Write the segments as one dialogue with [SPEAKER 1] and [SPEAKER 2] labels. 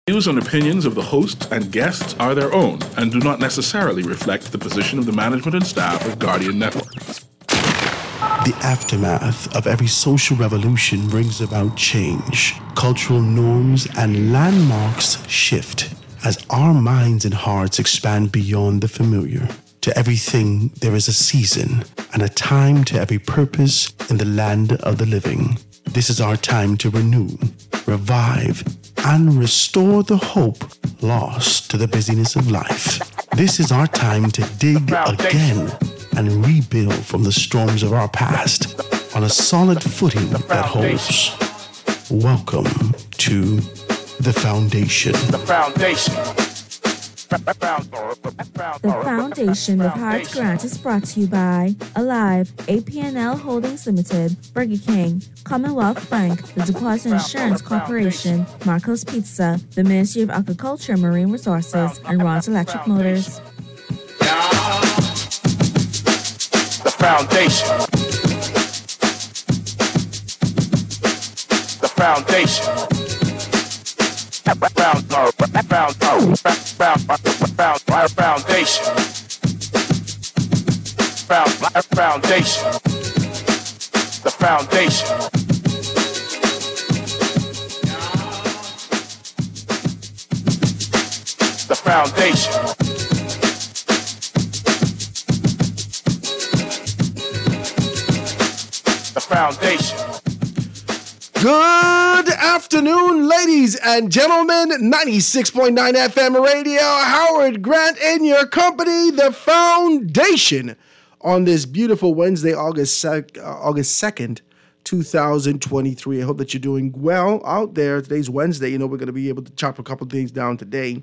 [SPEAKER 1] Views and opinions of the host and guests are their own and do not necessarily reflect the position of the management and staff of Guardian Network.
[SPEAKER 2] The aftermath of every social revolution brings about change. Cultural norms and landmarks shift as our minds and hearts expand beyond the familiar. To everything, there is a season and a time to every purpose in the land of the living. This is our time to renew, revive, and restore the hope lost to the busyness of life. This is our time to dig again and rebuild from the storms of our past on a solid footing that holds. Welcome to The Foundation.
[SPEAKER 3] The Foundation.
[SPEAKER 4] The Foundation with Hearts Grant is brought to you by Alive, APNL Holdings Limited, Burger King, Commonwealth Bank, the Deposit Insurance Corporation, Marco's Pizza, the Ministry of Agriculture and Marine Resources, and Ron's Electric Motors.
[SPEAKER 3] The Foundation. The Foundation. Foundation. Foundation. The Foundation. The Foundation. The Foundation.
[SPEAKER 5] Good afternoon, ladies and gentlemen. 96.9 FM radio. Howard Grant in your company, The Foundation, on this beautiful Wednesday, August 2nd, 2023. I hope that you're doing well out there. Today's Wednesday. You know, we're going to be able to chop a couple things down today.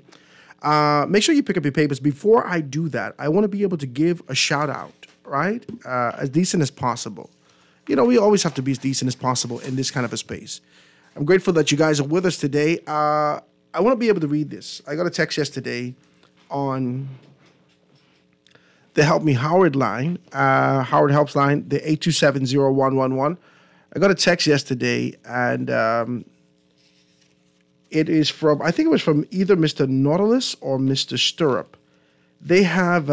[SPEAKER 5] Make sure you pick up your papers. Before I do that, I want to be able to give a shout out, right? As decent as possible. You know, we always have to be as decent as possible in this kind of a space. I'm grateful that you guys are with us today. I want to be able to read this. I got a text yesterday on the Help Me Howard line, Howard Helps line, the 827-0111. I got a text yesterday, and it is from, I think it was from either Mr. Nautilus or Mr. Stirrup. They have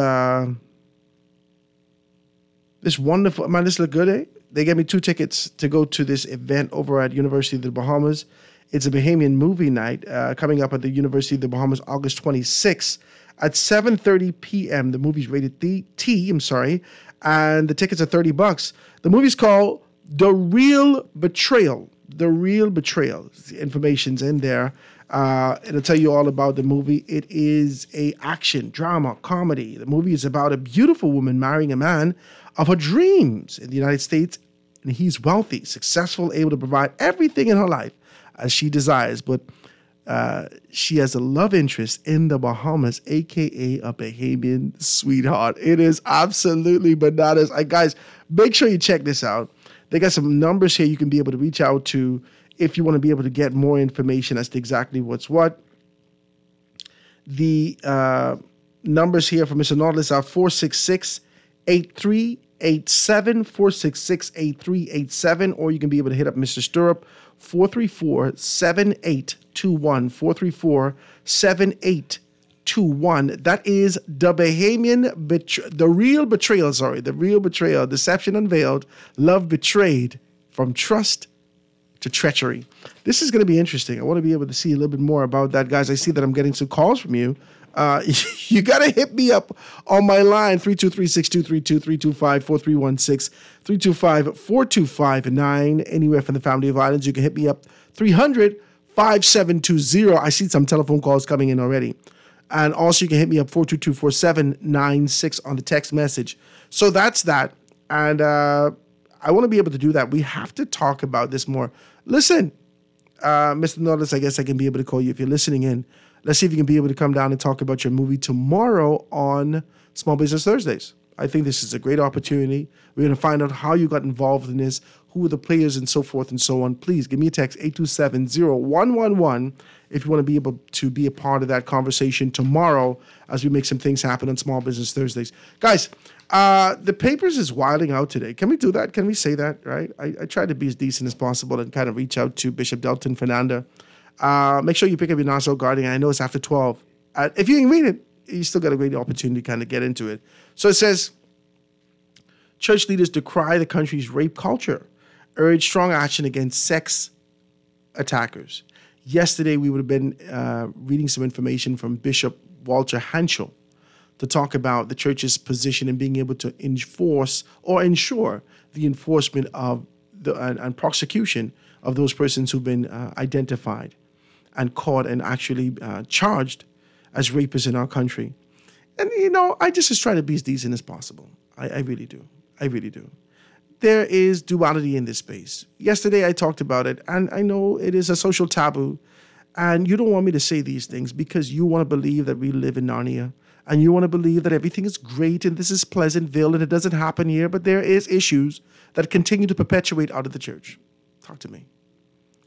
[SPEAKER 5] this wonderful, man, this look good, eh? They gave me 2 tickets to go to this event over at University of the Bahamas. It's a Bahamian movie night coming up at the University of the Bahamas August 26th at 7:30 p.m. The movie's rated T, and the tickets are $30. The movie's called The Real Betrayal. The Real Betrayal. The information's in there. It'll tell you all about the movie. It is a action, drama, comedy. The movie is about a beautiful woman marrying a man of her dreams in the United States, and he's wealthy, successful, able to provide everything in her life as she desires, but she has a love interest in the Bahamas, aka a Bahamian sweetheart. It is absolutely bananas. Guys, make sure you check this out. They got some numbers here you can be able to reach out to if you want to be able to get more information as to exactly what's what. The numbers here for Mr. Nautilus are 466-8387, 466-8387, or you can be able to hit up Mr. Stirrup, 434-7821, 434-7821. That is the the Real Betrayal, the Real Betrayal, Deception Unveiled, Love Betrayed, From Trust to Treachery. This is going to be interesting. I want to be able to see a little bit more about that, guys. I see that I'm getting some calls from you. You got to hit me up on my line, 323-6232, 325-4316, 325-4259, anywhere from the Family of Islands. You can hit me up, 300-5720. I see some telephone calls coming in already. And also you can hit me up, 422-4796 on the text message. So that's that. And I want to be able to do that. We have to talk about this more. Listen, Mr. Nautilus, I guess I can be able to call you if you're listening in. Let's see if you can be able to come down and talk about your movie tomorrow on Small Business Thursdays. I think this is a great opportunity. We're going to find out how you got involved in this, who are the players, and so forth and so on. Please give me a text, 827-0111, if you want to be able to be a part of that conversation tomorrow as we make some things happen on Small Business Thursdays. Guys, the papers is wilding out today. Can we do that? Can we say that, right? I tried to be as decent as possible and kind of reach out to Bishop Delton Fernanda Make sure you pick up your Nassau Guardian. I know it's after 12. If you didn't read it, you still got a great opportunity to kind of get into it. So it says, church leaders decry the country's rape culture, urge strong action against sex attackers. Yesterday, we would have been reading some information from Bishop Walter Hanschel to talk about the church's position in being able to enforce or ensure the enforcement of and prosecution of those persons who've been identified and caught and actually charged as rapists in our country. And, I just try to be as decent as possible. I really do. I really do. There is duality in this space. Yesterday I talked about it, and I know it is a social taboo, and you don't want me to say these things because you want to believe that we live in Narnia, and you want to believe that everything is great and this is Pleasantville and it doesn't happen here, but there is issues that continue to perpetuate out of the church. Talk to me.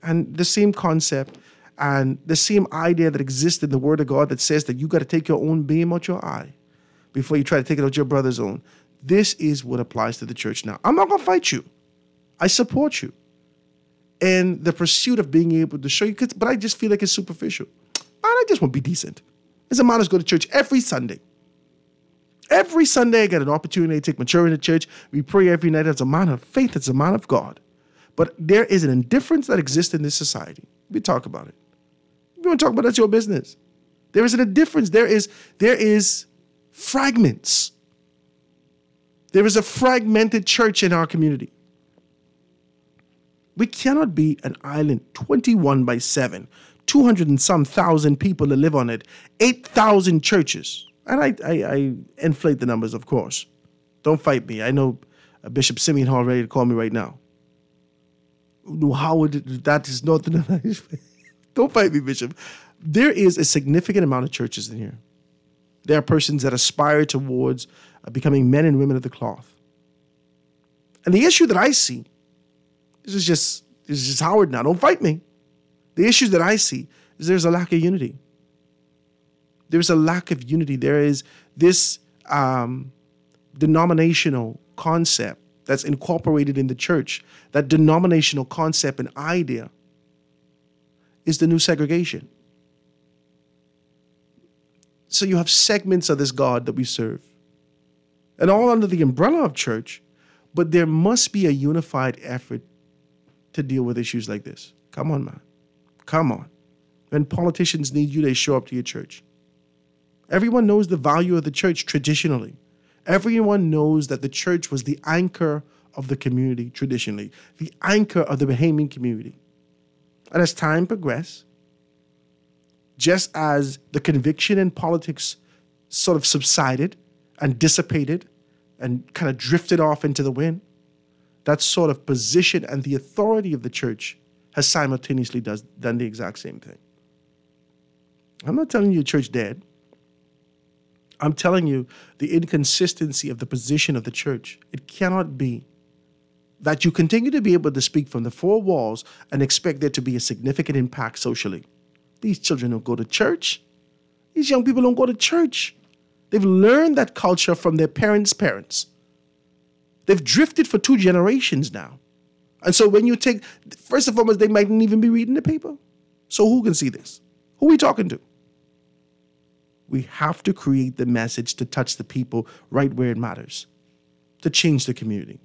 [SPEAKER 5] And the same concept and the same idea that exists in the Word of God that says that you got to take your own beam out your eye before you try to take it out your brother's own. This is what applies to the church now. I'm not going to fight you. I support you in the pursuit of being able to show you, but I just feel like it's superficial. I just want to be decent. As a man who's go to church every Sunday. Every Sunday I get an opportunity to take my children to church. We pray every night as a man of faith, as a man of God. But there is an indifference that exists in this society. We talk about it. If you want to talk about it, that's your business. There is an indifference. There is fragments. There is a fragmented church in our community. We cannot be an island 21/7, 200 and some thousand people that live on it, 8,000 churches. And I inflate the numbers, of course. Don't fight me. I know Bishop Simeon Hall ready to call me right now. No, that is not the... Don't fight me, Bishop. There is a significant amount of churches in here. There are persons that aspire towards becoming men and women of the cloth. And the issue that I see, this is just Howard now, don't fight me. The issue that I see is there's a lack of unity. There's a lack of unity. There is this denominational concept that's incorporated in the church. That denominational concept and idea is the new segregation. So you have segments of this God that we serve, and all under the umbrella of church, but there must be a unified effort to deal with issues like this. Come on, man. Come on. When politicians need you, they show up to your church. Everyone knows the value of the church traditionally. Everyone knows that the church was the anchor of the community traditionally, the anchor of the Bahamian community. And as time progressed, just as the conviction in politics sort of subsided and dissipated and kind of drifted off into the wind, that sort of position and the authority of the church has simultaneously done the exact same thing. I'm not telling you the church dead. I'm telling you the inconsistency of the position of the church. It cannot be that you continue to be able to speak from the four walls and expect there to be a significant impact socially. These children don't go to church. These young people don't go to church. They've learned that culture from their parents' parents. They've drifted for 2 generations now. And so when you take, first and foremost, they mightn't even be reading the paper. So who can see this? Who are we talking to? We have to create the message to touch the people right where it matters, to change the community.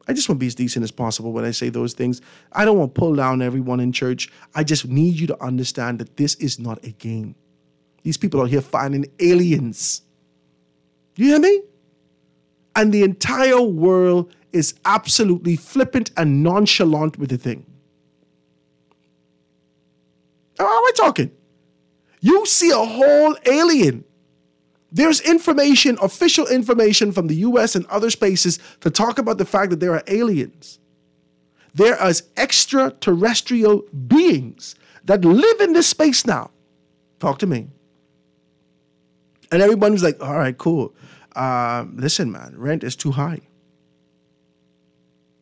[SPEAKER 5] I just want to be as decent as possible when I say those things. I don't want to pull down everyone in church. I just need you to understand that this is not a game. These people are here finding aliens. You hear me? And the entire world is absolutely flippant and nonchalant with the thing. How am I talking? You see a whole alien. There's information, official information from the US and other spaces to talk about the fact that there are aliens. There are extraterrestrial beings that live in this space now. Talk to me. And everyone's like, all right, cool. Listen, man, rent is too high.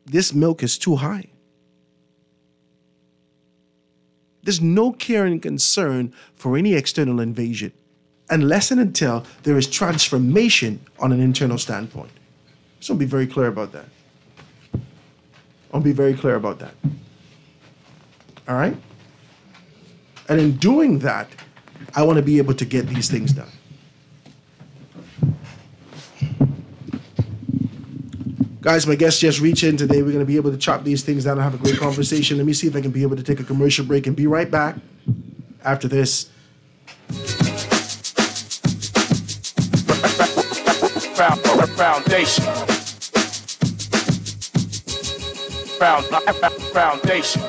[SPEAKER 5] This milk is too high. There's no care and concern for any external invasion unless and until there is transformation on an internal standpoint. So I'll be very clear about that. I'll be very clear about that. All right? And in doing that, I want to be able to get these things done. Guys, my guests just reached in today. We're going to be able to chop these things down and have a great conversation. Let me see if I can be able to take a commercial break and be right back after this.
[SPEAKER 3] Foundation. Foundation.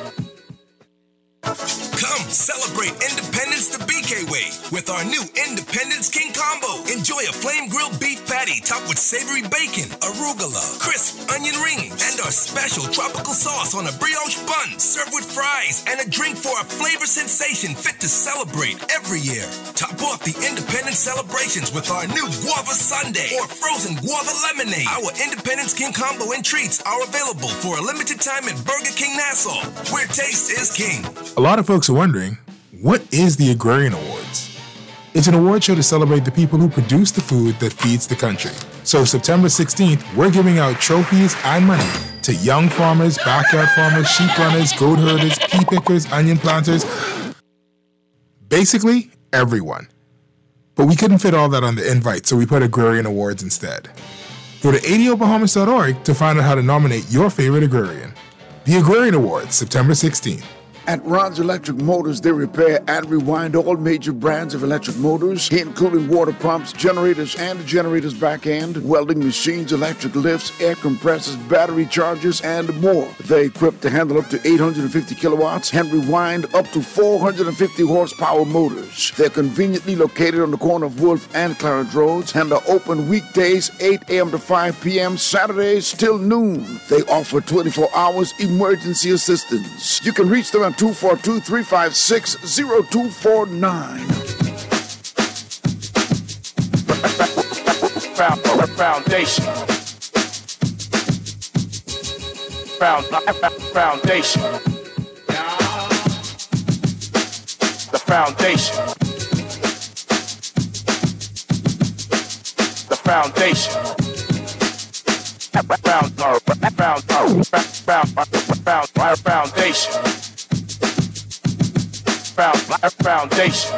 [SPEAKER 6] Come celebrate Independence the BK way with our new Independence King Combo. Enjoy a flame grilled beef patty topped with savory bacon, arugula, crisp onion rings, and our special tropical sauce on a brioche bun. Served with fries and a drink for a flavor sensation fit to celebrate every year. Top off the Independence celebrations with our new guava sundae or frozen guava lemonade. Our Independence King Combo and treats are available for a limited time at Burger King Nassau, where taste is king.
[SPEAKER 7] A lot of folks are wondering, what is the Agrarian Awards? It's an award show to celebrate the people who produce the food that feeds the country. So September 16th, we're giving out trophies and money to young farmers, backyard farmers, sheep runners, goat herders, pea pickers, onion planters, basically everyone. But we couldn't fit all that on the invite, so we put Agrarian Awards instead. Go to ADOBahamas.org to find out how to nominate your favorite agrarian. The Agrarian Awards, September 16th.
[SPEAKER 8] At Rod's Electric Motors, they repair and rewind all major brands of electric motors, including water pumps, generators, and the generator's back end, welding machines, electric lifts, air compressors, battery chargers, and more. They're equipped to handle up to 850 kilowatts and rewind up to 450 horsepower motors. They're conveniently located on the corner of Wolf and Clarence Roads and are open weekdays 8 a.m. to 5 p.m., Saturdays till noon. They offer 24 hours emergency assistance. You can reach them at 242-356-0249.
[SPEAKER 3] Foundation. Foundation. The foundation. The foundation. Foundation. Foundation.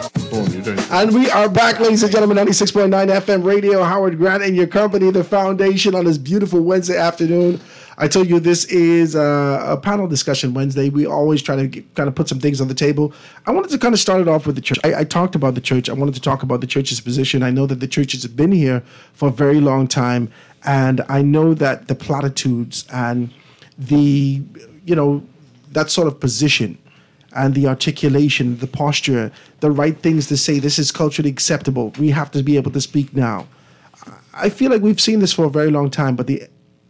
[SPEAKER 5] And we are back, ladies and gentlemen, 96.9 FM radio. Howard Grant and your company, The Foundation, on this beautiful Wednesday afternoon. I told you this is a panel discussion Wednesday. We always try to kind of put some things on the table. I wanted to kind of start it off with the church. I talked about the church. I wanted to talk about the church's position. I know that the church has been here for a very long time. And I know that the platitudes and the, that sort of position and the articulation, the posture, the right things to say, this is culturally acceptable. We have to be able to speak now. I feel like we've seen this for a very long time, but the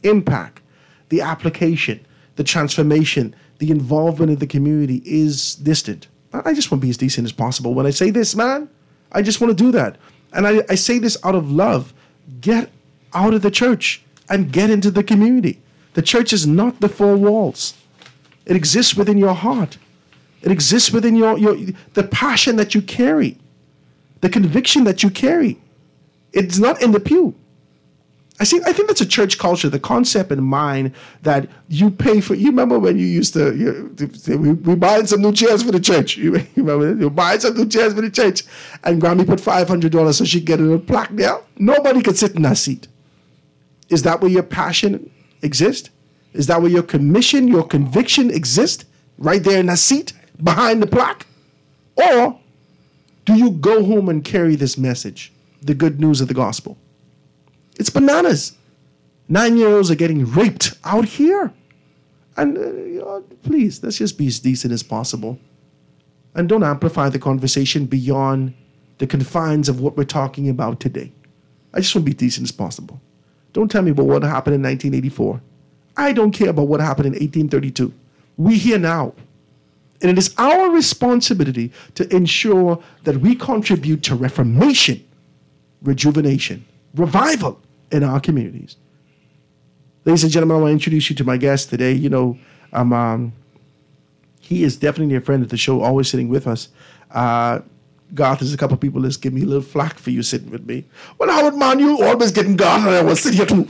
[SPEAKER 5] impact, the application, the transformation, the involvement in the community is distant. I just want to be as decent as possible. When I say this, man, I just want to do that. And I say this out of love. Get out of the church and get into the community. The church is not the four walls. It exists within your heart. It exists within the passion that you carry, the conviction that you carry. It's not in the pew. I think that's a church culture, the concept in mind that you pay for. You remember when you used to, we buying some new chairs for the church. You remember, you're buying some new chairs for the church. And Grammy put $500 so she could get a little plaque there. Nobody could sit in that seat. Is that where your passion exists? Is that where your commission, your conviction exists? Right there in that seat? Behind the plaque? Or do you go home and carry this message, the good news of the gospel? It's bananas. 9-year-olds are getting raped out here. And please, let's just be as decent as possible. And don't amplify the conversation beyond the confines of what we're talking about today. I just want to be decent as possible. Don't tell me about what happened in 1984. I don't care about what happened in 1832. We're here now. And it is our responsibility to ensure that we contribute to reformation, rejuvenation, revival in our communities. Ladies and gentlemen, I want to introduce you to my guest today. He is definitely a friend of the show, always sitting with us. Garth, there's a couple of people that's give me a little flack for you sitting with me. Well, Howard, man, you always getting Garth, and I was sitting here too.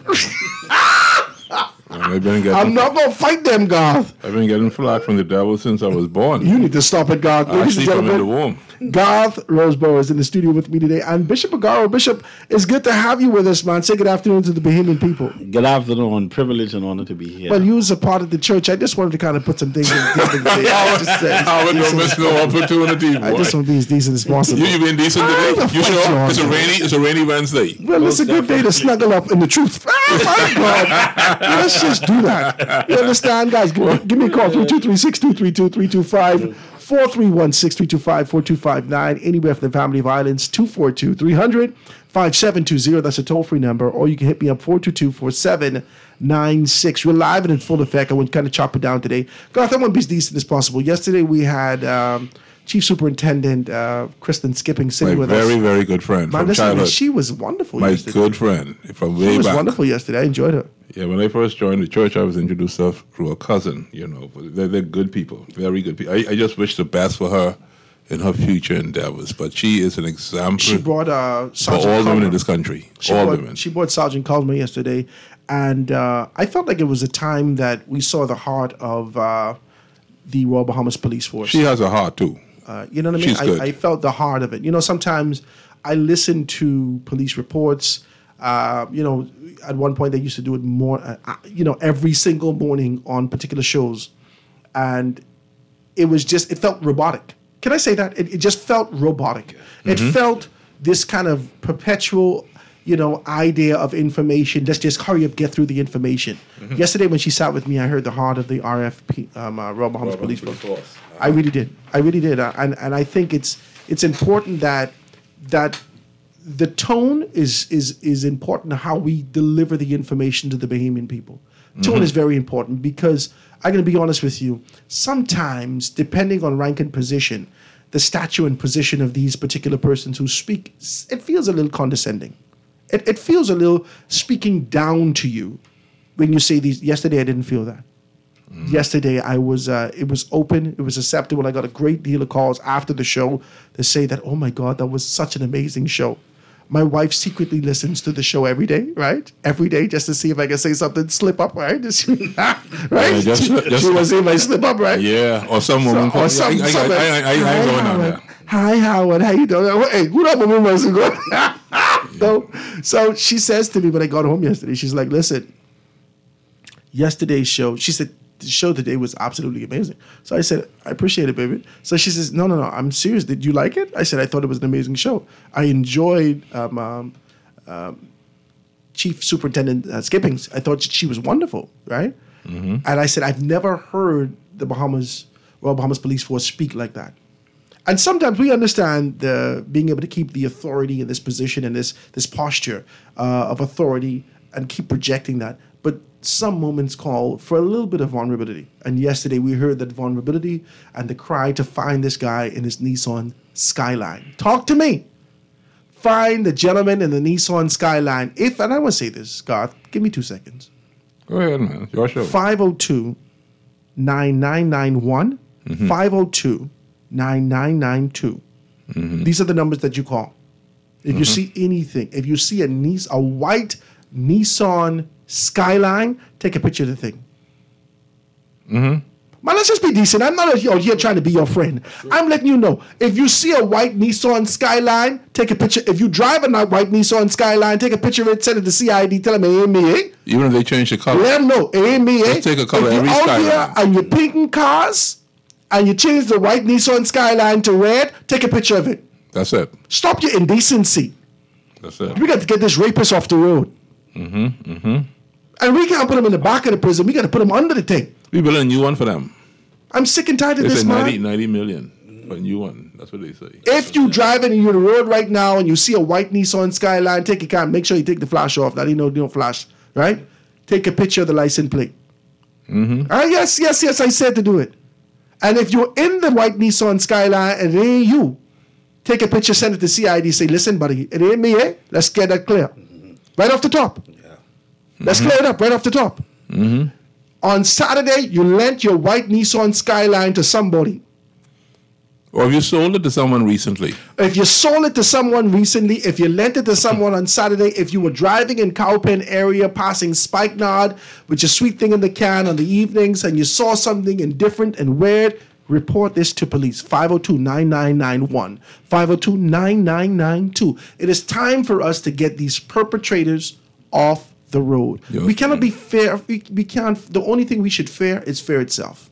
[SPEAKER 5] I'm not going to fight them, Garth.
[SPEAKER 1] I've been getting flack from the devil since I was born.
[SPEAKER 5] You need to stop it, Garth.
[SPEAKER 1] I sleep in the womb.
[SPEAKER 5] Garth Roseborough is in the studio with me today. And Bishop Agaro. Bishop, it's good to have you with us, man. Say good afternoon to the Bahamian people.
[SPEAKER 9] Good afternoon. Privilege and honor to be here.
[SPEAKER 5] Well, you was a part of the church. I just wanted to kind of put some things in the
[SPEAKER 1] Howard don't miss no opportunity, boy.
[SPEAKER 5] I just want to be as decent as possible.
[SPEAKER 1] You been decent today? You sure? It's a rainy Wednesday.
[SPEAKER 5] Well, it's a good day to snuggle up in the truth. My God. Let's just do that. You understand, guys? Give me a call, 323-623-2325. 431-6325-4259. Anywhere from the Family of Islands, 242-300-5720. That's a toll-free number. Or you can hit me up, 422-4796. We're live and in full effect. I want to kind of chop it down today. Garth, I want to be as decent as possible. Yesterday we had Chief Superintendent Kristen Skipping sitting with us.
[SPEAKER 1] My very, very good friend from childhood.
[SPEAKER 5] She was wonderful yesterday.
[SPEAKER 1] My good friend from way back.
[SPEAKER 5] She was wonderful yesterday. I enjoyed her.
[SPEAKER 1] Yeah, when I first joined the church, I was introduced through a cousin, you know. But they're good people, very good people. I just wish the best for her in her future endeavors. But she is an example
[SPEAKER 5] she brought,
[SPEAKER 1] for all women in this country. Women.
[SPEAKER 5] She brought Sergeant Culmer yesterday. And I felt like it was a time that we saw the heart of the Royal Bahamas Police Force.
[SPEAKER 1] She has a heart, too.
[SPEAKER 5] You know what I mean?
[SPEAKER 1] She's good.
[SPEAKER 5] I felt the heart of it. You know, sometimes I listen to police reports. You know, at one point they used to do it more, every single morning on particular shows. And it felt robotic. Can I say that? It just felt robotic. It felt this kind of perpetual, idea of information. Let's just hurry up, get through the information. Yesterday when she sat with me, I heard the heart of the RFP, Royal Bahamas Police Force. I really did. And I think it's important that the tone is important, how we deliver the information to the Bahamian people. Tone is very important because I'm going to be honest with you. Sometimes, depending on rank and position, the stature and position of these particular persons who speak, it feels a little condescending. It feels a little speaking down to you when you say these. Yesterday, I didn't feel that. Yesterday, it was open. It was acceptable. I got a great deal of calls after the show to say that, oh my God, that was such an amazing show. My wife secretly listens to the show every day, right? Every day, just to see if I can say something, slip up, right? Right? She was saying my slip up, right?
[SPEAKER 1] Yeah, or some woman. I ain't going on there.
[SPEAKER 5] Hi, Howard. How you doing? Hey, who that woman was going? So she says to me when I got home yesterday, she's like, listen, yesterday's show, she said, the show today was absolutely amazing. So I said, I appreciate it, baby. So she says, no, I'm serious. Did you like it? I said, I thought it was an amazing show. I enjoyed Chief Superintendent Skippings. I thought she was wonderful, right? And I said, I've never heard the Royal Bahamas Police Force speak like that. And sometimes we understand being able to keep the authority in this position and this posture of authority and keep projecting that. But some moments call for a little bit of vulnerability. And yesterday we heard that vulnerability and the cry to find this guy in his Nissan Skyline. Talk to me. Find the gentleman in the Nissan Skyline. And I want to say this, Garth, give me 2 seconds.
[SPEAKER 1] Go ahead, man. Your show.
[SPEAKER 5] 502-9991. 502-9992. These are the numbers that you call. If you see anything, if you see a white Nissan Skyline, take a picture of the thing. Man, let's just be decent. I'm not out here trying to be your friend. I'm letting you know. If you see a white Nissan Skyline, take a picture. If you drive a white Nissan Skyline, take a picture of it, send it to CID, tell them it ain't me, eh?
[SPEAKER 1] Even if they change the color.
[SPEAKER 5] Let them know, it ain't me, eh?
[SPEAKER 1] Let's take a color every
[SPEAKER 5] Skyline. If you're out
[SPEAKER 1] Skyline.
[SPEAKER 5] here and you're painting cars, and you change the white Nissan Skyline to red, take a picture of it.
[SPEAKER 1] That's it.
[SPEAKER 5] Stop your indecency.
[SPEAKER 1] That's it.
[SPEAKER 5] We got to get this rapist off the road. And we can't put them in the back of the prison. We got to put them under the thing.
[SPEAKER 1] We build a new one for them.
[SPEAKER 5] I'm sick and tired of
[SPEAKER 1] They
[SPEAKER 5] this,
[SPEAKER 1] say
[SPEAKER 5] man.
[SPEAKER 1] 90 million for a new one. That's what they say.
[SPEAKER 5] If you driving and you're on the road right now and you see a white Nissan Skyline, take your camera. Make sure you take the flash off. That you don't flash, right? Take a picture of the license plate. Yes, I said to do it. And if you're in the white Nissan Skyline and it ain't you, take a picture, send it to CID, say, listen, buddy, it ain't me, eh? Let's get that clear. Right off the top. Let's clear it up right off the top. On Saturday, you lent your white Nissan Skyline to somebody.
[SPEAKER 1] Or have you sold it to someone recently?
[SPEAKER 5] If you sold it to someone recently, if you lent it to someone on Saturday, if you were driving in Cowpen area passing Spikenard with your sweet thing in the can on the evenings and you saw something indifferent and weird, report this to police. 502-9991. 502-9992. It is time for us to get these perpetrators off the road. We cannot be fair. We can't. The only thing we should fear is fear itself.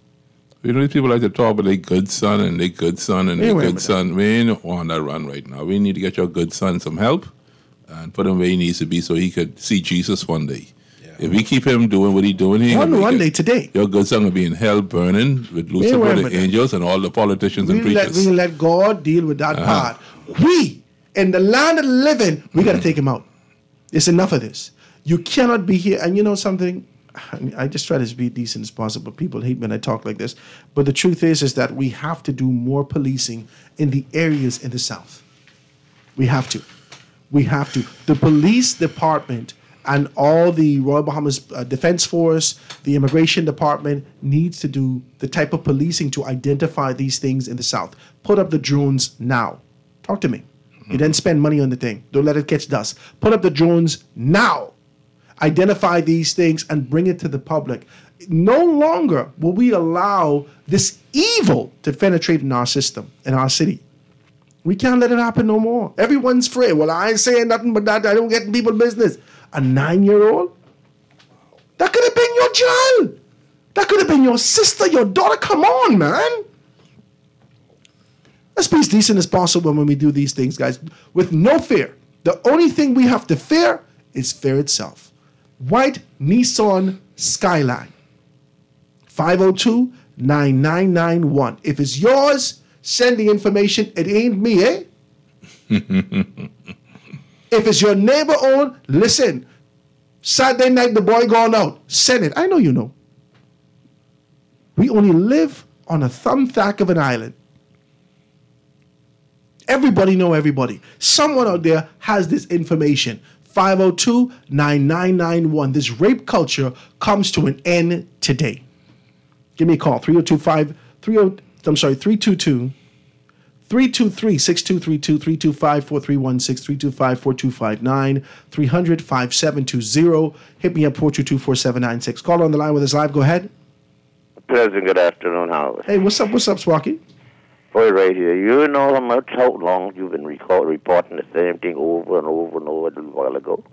[SPEAKER 1] You know, these people like to talk about their good son and their good son and their good son. We ain't on that run right now. We need to get your good son some help and put him where he needs to be so he could see Jesus one day. Yeah. If we keep him doing what he's doing, one day
[SPEAKER 5] today,
[SPEAKER 1] your good son will be in hell burning with Lucifer, the angels, and all the politicians and preachers.
[SPEAKER 5] We let God deal with that part. We, in the land of the living, we got to take him out. It's enough of this. You cannot be here. And you know something? I just try to be decent as possible. People hate when I talk like this. But the truth is that we have to do more policing in the areas in the South. We have to. We have to. The police department and all the Royal Bahamas Defense Force, the Immigration Department needs to do the type of policing to identify these things in the South. Put up the drones now. Talk to me. You didn't spend money on the thing. Don't let it catch dust. Put up the drones now. Identify these things and bring it to the public. No longer will we allow this evil to penetrate in our system, in our city. We can't let it happen no more. Everyone's free. Well, I ain't saying nothing but that. I don't get in people's business. A 9-year-old? That could have been your child. That could have been your sister, your daughter. Come on, man. Let's be as decent as possible when we do these things, guys, with no fear. The only thing we have to fear is fear itself. White Nissan Skyline. 502-9991. If it's yours, send the information. It ain't me, eh? If it's your neighbor owned, listen. Saturday night, the boy gone out. Send it. I know you know. We only live on a thumbtack of an island. Everybody know everybody. Someone out there has this information. 502-9991. This rape culture comes to an end today. Give me a call. 322-323-6232, 325-4316, 325-4259, 300-5720. Hit me up, 422-4796. Call on the line with us live. Go ahead.
[SPEAKER 10] Pleasant good afternoon, Howard.
[SPEAKER 5] Hey, what's up, Sparky?
[SPEAKER 10] Boy, right here. You know how long you've been reporting the same thing over and over and over a little while ago?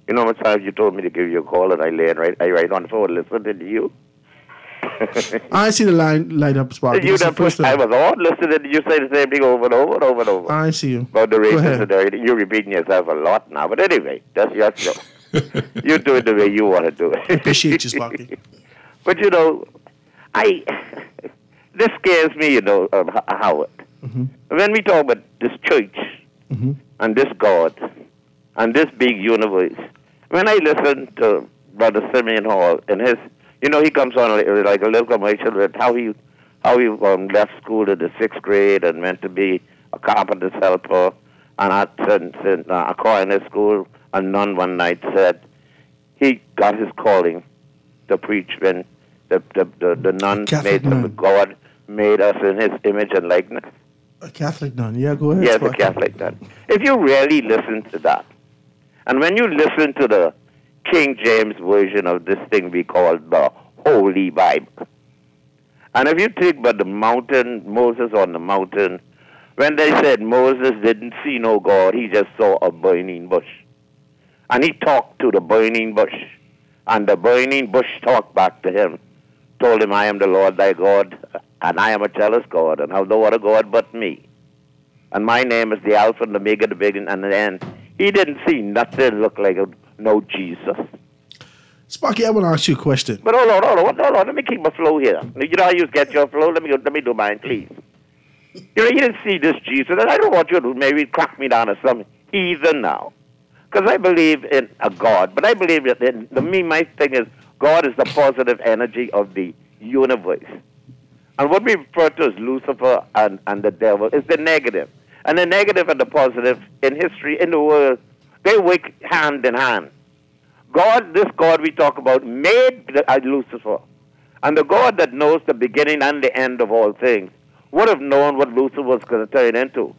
[SPEAKER 10] You know how much times you told me to give you a call and I right on the phone listening to you?
[SPEAKER 5] I see the line light up, Sparky.
[SPEAKER 10] I was on listening to you say the same thing over and over and over and over.
[SPEAKER 5] I see you.
[SPEAKER 10] About the races and everything. You're repeating yourself a lot now. But anyway, that's your show. You do it the way you want to do it.
[SPEAKER 5] I appreciate you, Sparky.
[SPEAKER 10] But, you know, this scares me, you know, Howard. Mm-hmm. When we talk about this church and this God and this big universe, when I listen to Brother Simeon Hall and his, you know, he comes on like a little commercial with how he left school in the 6th grade and went to be a carpenter's helper and had a choir in his school, and none one night said he got his calling to preach when the nun made him God made us in his image and likeness.
[SPEAKER 5] A Catholic nun, yeah, go ahead.
[SPEAKER 10] Yes, a Catholic nun. If you really listen to that, and when you listen to the King James version of this thing we call the Holy Bible, and if you think about the mountain, Moses on the mountain, when they said Moses didn't see no God, he just saw a burning bush. And he talked to the burning bush, and the burning bush talked back to him, told him, I am the Lord thy God, and I am a jealous God, and have no other God but me. And my name is the Alpha and the Omega, the beginning and the end. He didn't see nothing look like no Jesus.
[SPEAKER 5] Sparky, I want to ask you a question.
[SPEAKER 10] But hold on. Let me keep my flow here. You know how you get your flow? Let me do mine, please. You know, you didn't see this Jesus, and I don't want you to maybe crack me down as some heathen now. Because I believe in a God, but I believe that my thing is God is the positive energy of the universe. And what we refer to as Lucifer and the devil is the negative. And the negative and the positive in history, in the world, they work hand in hand. God, this God we talk about, made Lucifer. And the God that knows the beginning and the end of all things would have known what Lucifer was going to turn into.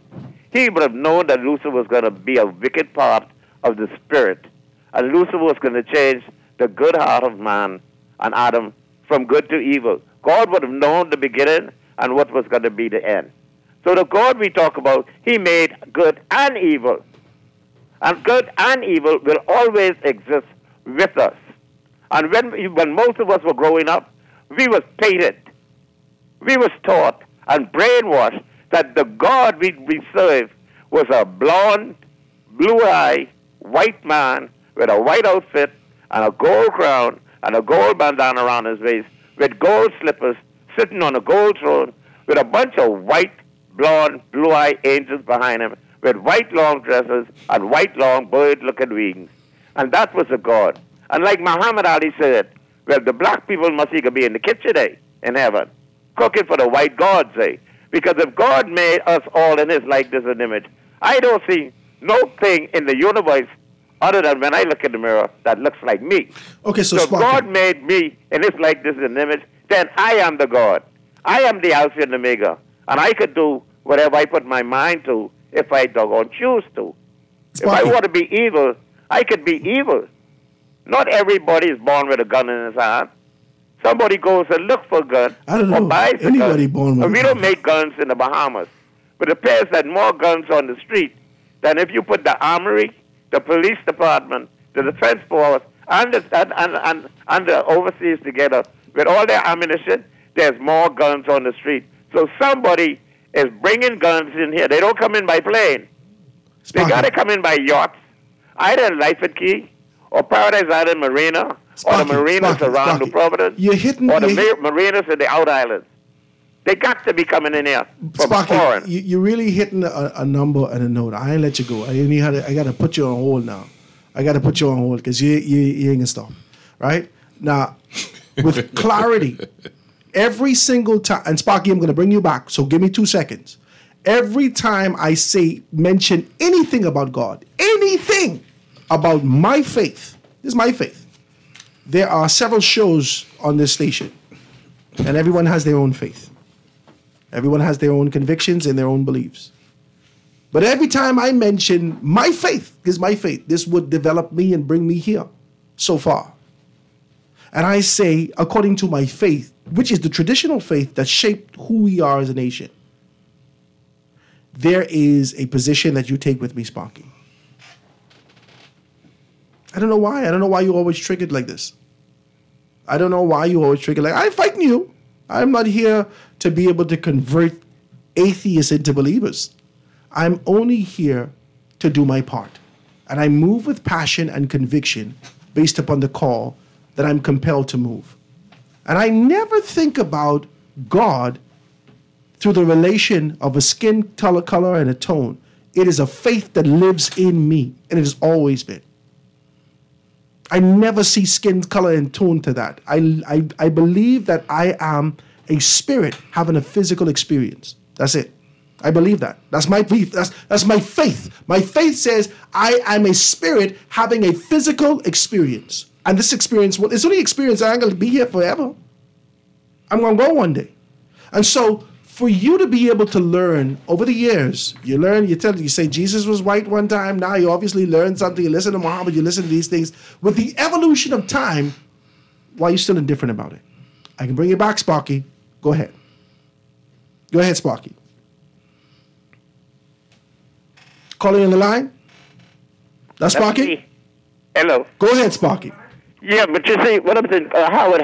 [SPEAKER 10] He would have known that Lucifer was going to be a wicked part of the spirit. And Lucifer was going to change the good heart of man and Adam from good to evil. God would have known the beginning and what was going to be the end. So the God we talk about, he made good and evil. And good and evil will always exist with us. And when most of us were growing up, we was painted. We was taught and brainwashed that the God we serve was a blonde, blue-eyed, white man with a white outfit and a gold crown and a gold bandana around his waist with gold slippers sitting on a gold throne with a bunch of white, blonde, blue-eyed angels behind him with white long dresses and white long bird-looking wings. And that was a God. And like Muhammad Ali said, well, the black people must either be in the kitchen, in heaven, cooking for the white gods, Because if God made us all in his likeness and image, I don't see no thing in the universe other than when I look in the mirror that looks like me.
[SPEAKER 5] Okay, so
[SPEAKER 10] if God made me in his likeness and image, then I am the God. I am the Alpha and Omega. And I could do whatever I put my mind to if I doggone choose to. Sparky. If I want to be evil, I could be evil. Not everybody is born with a gun in his hand. Somebody goes and look for a gun or buys a gun.
[SPEAKER 5] Born with
[SPEAKER 10] we don't make guns in the Bahamas. But it appears that more guns on the street than if you put the armory, the police department, the defense force, and the overseas together with all their ammunition, there's more guns on the street. So somebody is bringing guns in here. They don't come in by plane. They got to come in by yachts, either in Life and Key or Paradise Island Marina or the marinas around New Providence or the marinas in the out islands. They got to be coming in here from foreign.
[SPEAKER 5] You're really hitting a number and a note. I ain't let you go. I got to put you on hold now. I got to put you on hold because you ain't going to stop. Right? Now, with clarity, every single time, and Sparky, I'm going to bring you back, so give me 2 seconds. Every time I mention anything about God, anything about my faith, this is my faith, there are several shows on this station, and everyone has their own faith. Everyone has their own convictions and their own beliefs. But every time I mention my faith, this would develop me and bring me here so far. And I say, according to my faith, which is the traditional faith that shaped who we are as a nation, there is a position that you take with me, Sparky. I don't know why. I don't know why you always triggered like this. I don't know why you always trigger like, I'm fighting you. I'm not here to be able to convert atheists into believers. I'm only here to do my part. And I move with passion and conviction based upon the call that I'm compelled to move. And I never think about God through the relation of a skin color and a tone. It is a faith that lives in me, and it has always been. I never see skin color and tone to that. I believe that I am a spirit having a physical experience. That's it. I believe that. That's my faith. That's my faith. My faith says I am a spirit having a physical experience. And this experience, well, it's only experience. I ain't going to be here forever. I'm going to go one day. And so for you to be able to learn over the years, you say Jesus was white one time. Now you obviously learn something. You listen to Muhammad. You listen to these things. With the evolution of time, why are you still indifferent about it? I can bring you back, Sparky. Go ahead. Go ahead, Sparky. Calling in the line? That's Sparky?
[SPEAKER 10] Me. Hello.
[SPEAKER 5] Go ahead, Sparky.
[SPEAKER 10] Yeah, but you see, what I'm saying, Howard.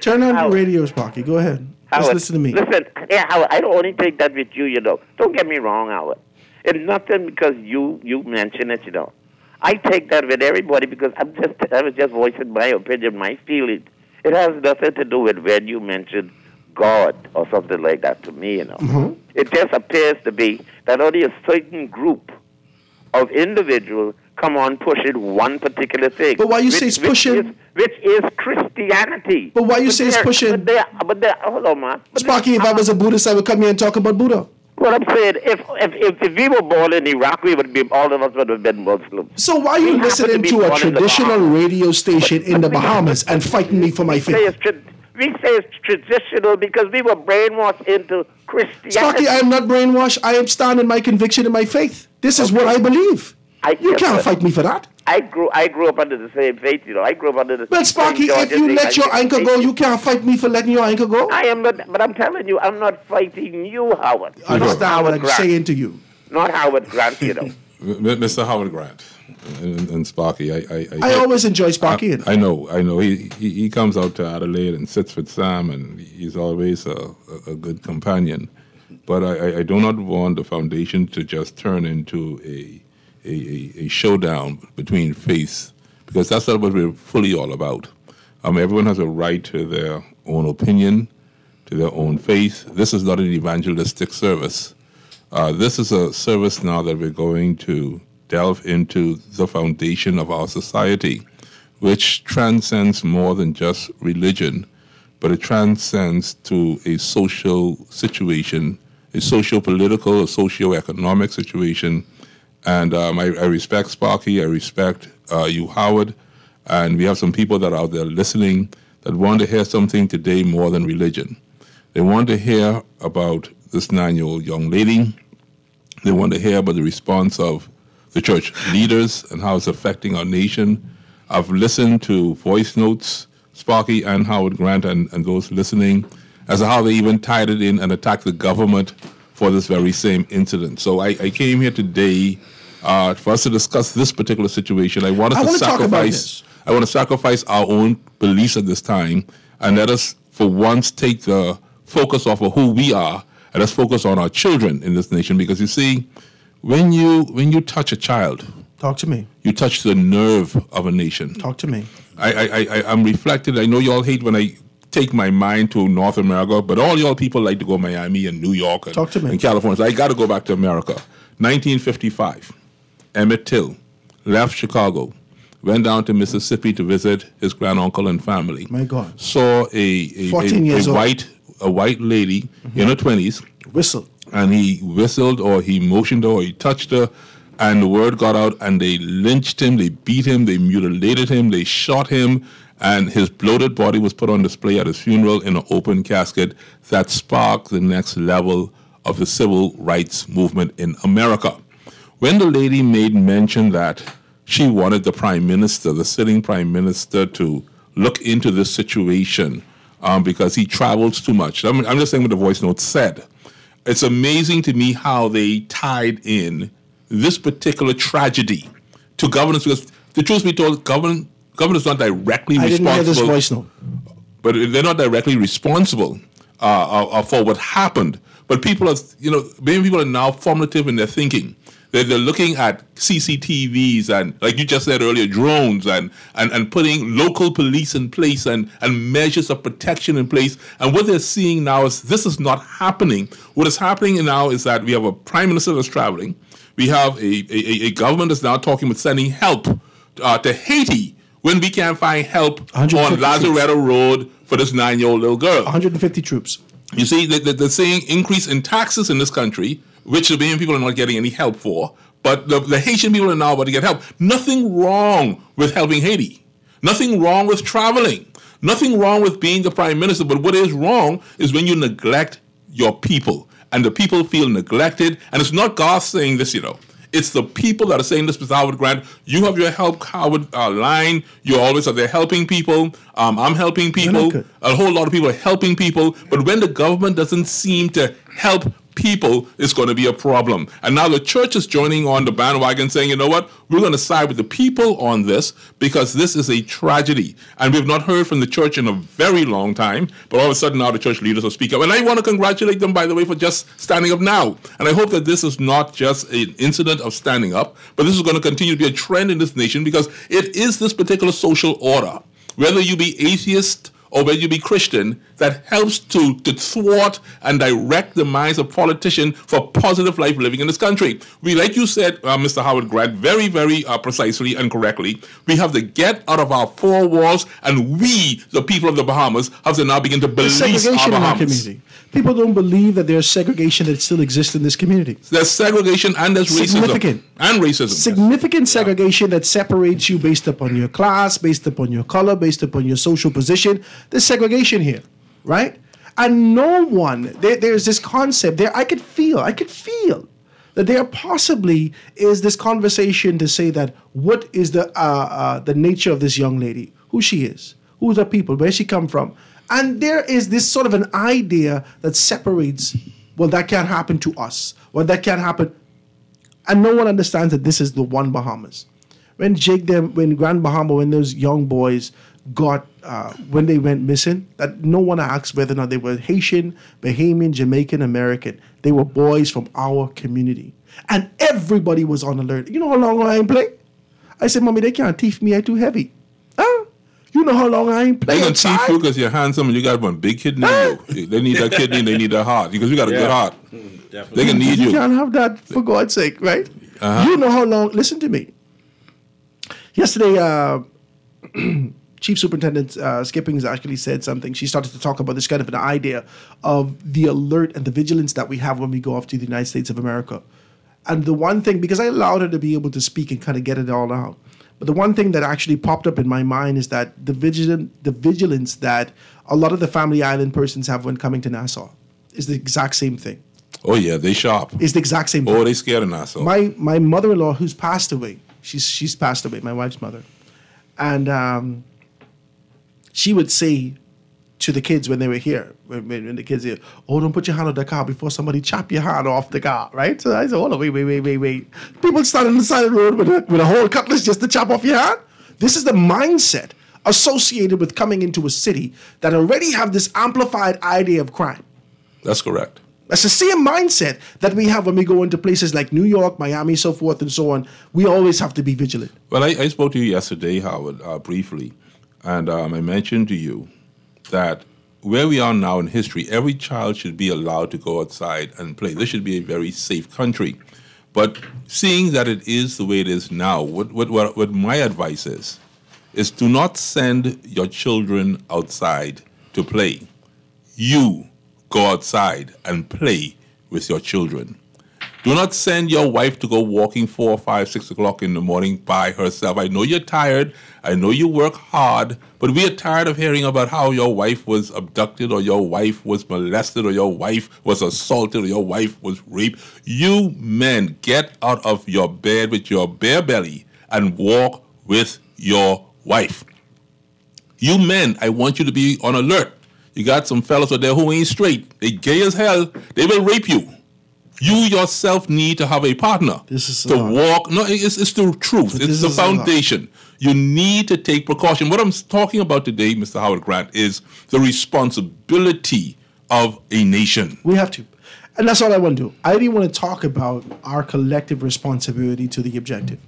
[SPEAKER 5] Turn on the radio, Sparky. Go ahead. Just listen to me.
[SPEAKER 10] Listen, Howard, I don't only take that with you, Don't get me wrong, Howard. It's nothing because you mention it, I take that with everybody because I was just voicing my opinion, my feelings. It has nothing to do with when you mention God or something like that to me,
[SPEAKER 5] Mm-hmm.
[SPEAKER 10] It just appears to be that only a certain group of individuals come on pushing one particular thing.
[SPEAKER 5] But why you say it's pushing?
[SPEAKER 10] Which is Christianity.
[SPEAKER 5] But why you say it's pushing?
[SPEAKER 10] Hold on, man.
[SPEAKER 5] Sparky, if I was a Buddhist, I would come here and talk about Buddha.
[SPEAKER 10] What I'm saying, if we were born in Iraq, all of us would have been Muslims.
[SPEAKER 5] So why are you listening to a traditional radio station in the Bahamas and fighting me for my faith?
[SPEAKER 10] We say it's traditional because we were brainwashed into Christianity.
[SPEAKER 5] Sparky, I am not brainwashed. I am standing my conviction in my faith. This is what I believe. You can't fight me for that.
[SPEAKER 10] I grew up under the same faith, you know. I grew up under the
[SPEAKER 5] Well, Sparky, if you let your anchor go, you can't fight me for letting your anchor go.
[SPEAKER 10] I am not, but I'm telling you, I'm not fighting you, Howard.
[SPEAKER 5] Understand what I'm saying to you.
[SPEAKER 10] Not Howard Grant, you know.
[SPEAKER 1] Mr. Howard Grant and Sparky,
[SPEAKER 5] I always enjoy Sparky.
[SPEAKER 1] I know. He comes out to Adelaide and sits with Sam, and he's always a good companion. But I do not want the foundation to just turn into a showdown between faiths, because that's not what we're fully all about. Everyone has a right to their own opinion, to their own faith. This is not an evangelistic service. This is a service now that we're going to delve into the foundation of our society, which transcends more than just religion, but it transcends to a social situation, a socio-political, a socio-economic situation. And I respect Sparky, I respect you, Howard, and we have some people that are out there listening that want to hear something today more than religion. They want to hear about this 9-year-old young lady. They want to hear about the response of the church leaders and how it's affecting our nation. I've listened to voice notes, Sparky and Howard Grant and those listening, as to how they even tied it in and attacked the government for this very same incident. So I came here today for us to discuss this particular situation. I want to sacrifice our own beliefs at this time, and let us, for once, take the focus off of who we are, and let's focus on our children in this nation. Because you see, when you touch a child,
[SPEAKER 5] talk to me.
[SPEAKER 1] You touch the nerve of a nation.
[SPEAKER 5] Talk to me.
[SPEAKER 1] I'm reflected. I know y'all hate when I take my mind to North America, but all y'all people like to go to Miami and New York and California. So I got to go back to America. 1955, Emmett Till left Chicago, went down to Mississippi to visit his granduncle and family.
[SPEAKER 5] My God.
[SPEAKER 1] Saw a white lady in her 20s.
[SPEAKER 5] Whistle.
[SPEAKER 1] And he whistled, or he motioned her, or he touched her, and the word got out, and they lynched him, they beat him, they mutilated him, they shot him, and his bloated body was put on display at his funeral in an open casket. That sparked the next level of the civil rights movement in America. When the lady made mention that she wanted the prime minister, the sitting prime minister, to look into this situation because he travels too much. I'm just saying what the voice note said. It's amazing to me how they tied in this particular tragedy to governance, because the truth be told, government's not directly responsible. I didn't hear this voice note. But they're not directly responsible for what happened. But people are, many people are now formative in their thinking. They're looking at CCTVs and, like you just said earlier, drones and putting local police in place and measures of protection in place. And what they're seeing now is this is not happening. What is happening now is that we have a prime minister that's traveling. We have a government that's now talking about sending help to Haiti when we can't find help on Lazaretto Road for this 9-year-old little girl.
[SPEAKER 5] 150 troops.
[SPEAKER 1] You see, they're saying increase in taxes in this country, which the Bahamian people are not getting any help for, but the Haitian people are now about to get help. Nothing wrong with helping Haiti. Nothing wrong with traveling. Nothing wrong with being the prime minister, but what is wrong is when you neglect your people, and the people feel neglected, and it's not God saying this, It's the people that are saying this, Mr. Howard Grant. You have your help, Howard, line. You're always out there helping people. I'm helping people. A whole lot of people are helping people. But when the government doesn't seem to help people, it's going to be a problem. And now the church is joining on the bandwagon saying, you know what, we're going to side with the people on this because this is a tragedy. And we've not heard from the church in a very long time, but all of a sudden now the church leaders will speak up. And I want to congratulate them, by the way, for just standing up now. And I hope that this is not just an incident of standing up, but this is going to continue to be a trend in this nation because it is this particular social order. Whether you be atheist or whether you be Christian, that helps to thwart and direct the minds of politicians for positive life living in this country. We, like you said, Mr. Howard Grant, very, very precisely and correctly, we have to get out of our four walls, and we, the people of the Bahamas, have to now begin to police our
[SPEAKER 5] segregation in our
[SPEAKER 1] Bahamas.
[SPEAKER 5] community. People don't believe that there's segregation that still exists in this community.
[SPEAKER 1] There's segregation and there's
[SPEAKER 5] Significant.
[SPEAKER 1] racism. And racism.
[SPEAKER 5] Significant segregation that separates you based upon your class, based upon your color, based upon your social position. There's segregation here, right? And no one, there's this concept there. I could feel that there possibly is this conversation to say that what is the nature of this young lady, who she is, who's her people, where she come from. And there is this sort of an idea that separates, well, that can't happen to us. Well, that can't happen. And no one understands that this is the one Bahamas. When Grand Bahama, when those young boys got, when they went missing, that no one asked whether or not they were Haitian, Bahamian, Jamaican, American. They were boys from our community. And everybody was on alert. You know how long I ain't play? I said, Mommy, they can't teeth me, I too heavy. Huh? You know how long I ain't playing.
[SPEAKER 1] They gonna teeth you because you're handsome and you got one big kidney in you. They need that kidney and they need that heart because you got a good heart.
[SPEAKER 9] Definitely.
[SPEAKER 1] They can need you.
[SPEAKER 5] You can't have that, for God's sake, right? You know how long, listen to me. Yesterday, Chief Superintendent Skippings actually said something. She started to talk about this kind of an idea of the alert and the vigilance that we have when we go off to the United States of America. And the one thing, because I allowed her to be able to speak and kind of get it all out, but the one thing that actually popped up in my mind is that the vigilance that a lot of the Family Island persons have when coming to Nassau is the exact same thing.
[SPEAKER 1] Oh yeah, they sharp.
[SPEAKER 5] It's the exact same thing.
[SPEAKER 1] Oh, they scared of Nassau.
[SPEAKER 5] My mother-in-law, who's passed away, she's passed away, my wife's mother, and she would say to the kids when they were here, when the kids here, oh, don't put your hand on the car before somebody chop your hand off the car, right? So I said, hold on, wait. People stand on the side of the road with a whole cutlass just to chop off your hand? This is the mindset associated with coming into a city that already have this amplified idea of crime.
[SPEAKER 1] That's correct.
[SPEAKER 5] That's the same mindset that we have when we go into places like New York, Miami, so forth and so on. We always have to be vigilant.
[SPEAKER 1] Well, I spoke to you yesterday, Howard, briefly, and I mentioned to you that where we are now in history, every child should be allowed to go outside and play. This should be a very safe country. But seeing that it is the way it is now, what my advice is do not send your children outside to play. You go outside and play with your children. Do not send your wife to go walking 4, 5, 6 o'clock in the morning by herself. I know you're tired. I know you work hard, but we are tired of hearing about how your wife was abducted or your wife was molested or your wife was assaulted or your wife was raped. You men, get out of your bed with your bare belly and walk with your wife. You men, I want you to be on alert. You got some fellas out there who ain't straight. They gay as hell. They will rape you. You yourself need to have a partner to walk. No, it's the truth. It's the foundation. You need to take precaution. What I'm talking about today, Mr. Howard Grant, is the responsibility of a nation.
[SPEAKER 5] We have to. And that's all I want to do. I didn't want to talk about our collective responsibility to the objective.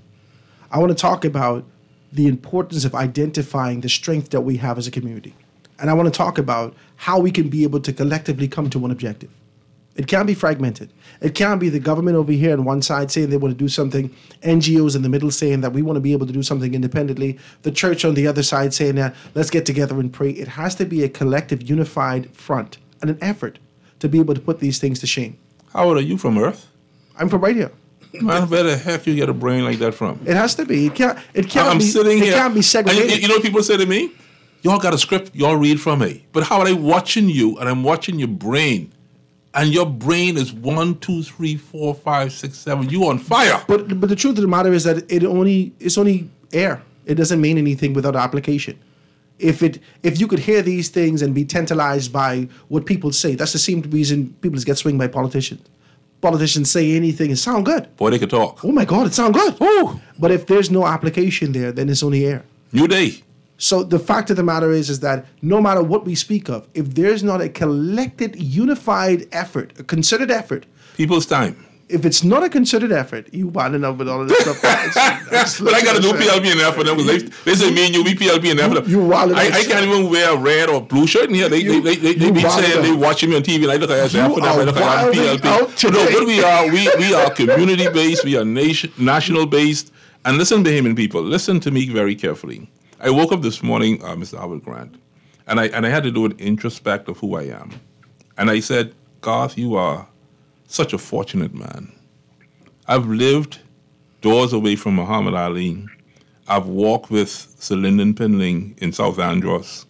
[SPEAKER 5] I want to talk about the importance of identifying the strength that we have as a community. And I want to talk about how we can be able to collectively come to one objective. It can't be fragmented. It can't be the government over here on one side saying they want to do something, NGOs in the middle saying that we want to be able to do something independently, the church on the other side saying that let's get together and pray. It has to be a collective, unified front and an effort to be able to put these things to shame.
[SPEAKER 1] Howard, are you from Earth?
[SPEAKER 5] I'm from right here.
[SPEAKER 1] Man, where the heck you get a brain like that from?
[SPEAKER 5] It has to be. It can't
[SPEAKER 1] I'm
[SPEAKER 5] be,
[SPEAKER 1] sitting
[SPEAKER 5] it
[SPEAKER 1] here.
[SPEAKER 5] can't be segregated.
[SPEAKER 1] And you know what people say to me? Y'all got a script, y'all read from me. But Howard, I'm watching you and I'm watching your brain. And your brain is 1, 2, 3, 4, 5, 6, 7. You on fire.
[SPEAKER 5] But the truth of the matter is that it's only air. It doesn't mean anything without application. If you could hear these things and be tantalized by what people say, that's the same reason people get swinged by politicians. Politicians say anything and sound good.
[SPEAKER 1] Boy, they could talk.
[SPEAKER 5] Oh my God, it sounds good.
[SPEAKER 1] Ooh.
[SPEAKER 5] But if there's no application there, then it's only air.
[SPEAKER 1] New day.
[SPEAKER 5] So the fact of the matter is that no matter what we speak of, if there's not a collected, unified effort, a concerted effort.
[SPEAKER 1] People's time.
[SPEAKER 5] if it's not a concerted effort, you winding up with all of this stuff.
[SPEAKER 1] But I got to do PLP and F for them because they say me and you, we PLP and F for them. I can't even wear a red or blue shirt in here. They be saying they watching me on TV and I look at F for them. I look at PLP. No, but we are community based. We are national based. And listen, Bahamian people, listen to me very carefully. I woke up this morning, Mr. Howard Grant, and I had to do an introspect of who I am. And I said, Garth, you are such a fortunate man. I've lived doors away from Muhammad Ali. I've walked with Sir Lyndon Pinling in South Andros.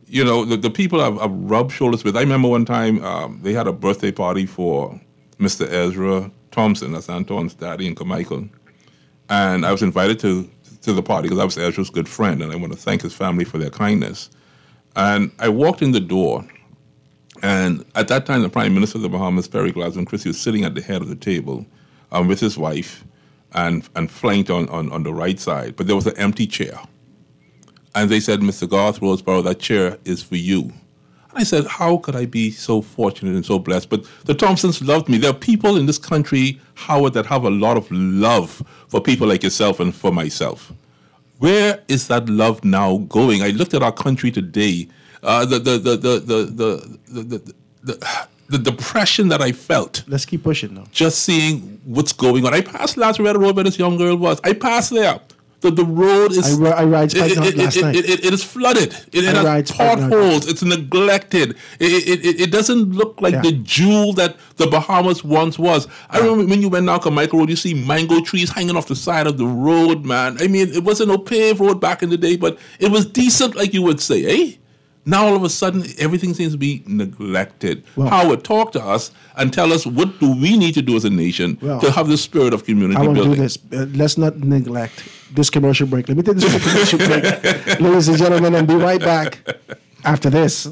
[SPEAKER 1] You know, the people I've rubbed shoulders with. I remember one time they had a birthday party for Mr. Ezra Thompson, that's Anton's daddy in Carmichael. And I was invited to the party because I was Ezra's good friend, and I want to thank his family for their kindness. And I walked in the door, and at that time, the Prime Minister of the Bahamas, Perry Glasgow Christie, was sitting at the head of the table with his wife and flanked on the right side. But there was an empty chair. And they said, Mr. Garth Roseborough, that chair is for you. And I said, how could I be so fortunate and so blessed? But the Thompsons loved me. There are people in this country, Howard, that have a lot of love for people like yourself and for myself. Where is that love now going? I looked at our country today. The depression that I felt.
[SPEAKER 5] Let's keep pushing though.
[SPEAKER 1] Just seeing what's going on. I passed last where the road where this young girl was. I passed there. The road is.
[SPEAKER 5] I ride Spike last night.
[SPEAKER 1] It is flooded. It has potholes. It's neglected. It doesn't look like the jewel that the Bahamas once was. I remember when you went down Carmichael Road, you see mango trees hanging off the side of the road, man. I mean, it wasn't no paved road back in the day, but it was decent, like you would say, eh? Now all of a sudden, everything seems to be neglected. Well, Howard, talk to us and tell us what do we need to do as a nation to have the spirit of community building.
[SPEAKER 5] I want to do this. Let's not neglect this commercial break. Let me take this commercial break, ladies and gentlemen, and be right back after this.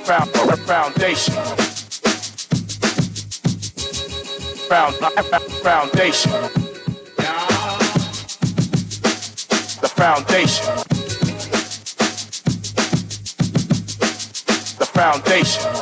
[SPEAKER 3] Foundation. Foundation. The foundation. The foundation. Foundation.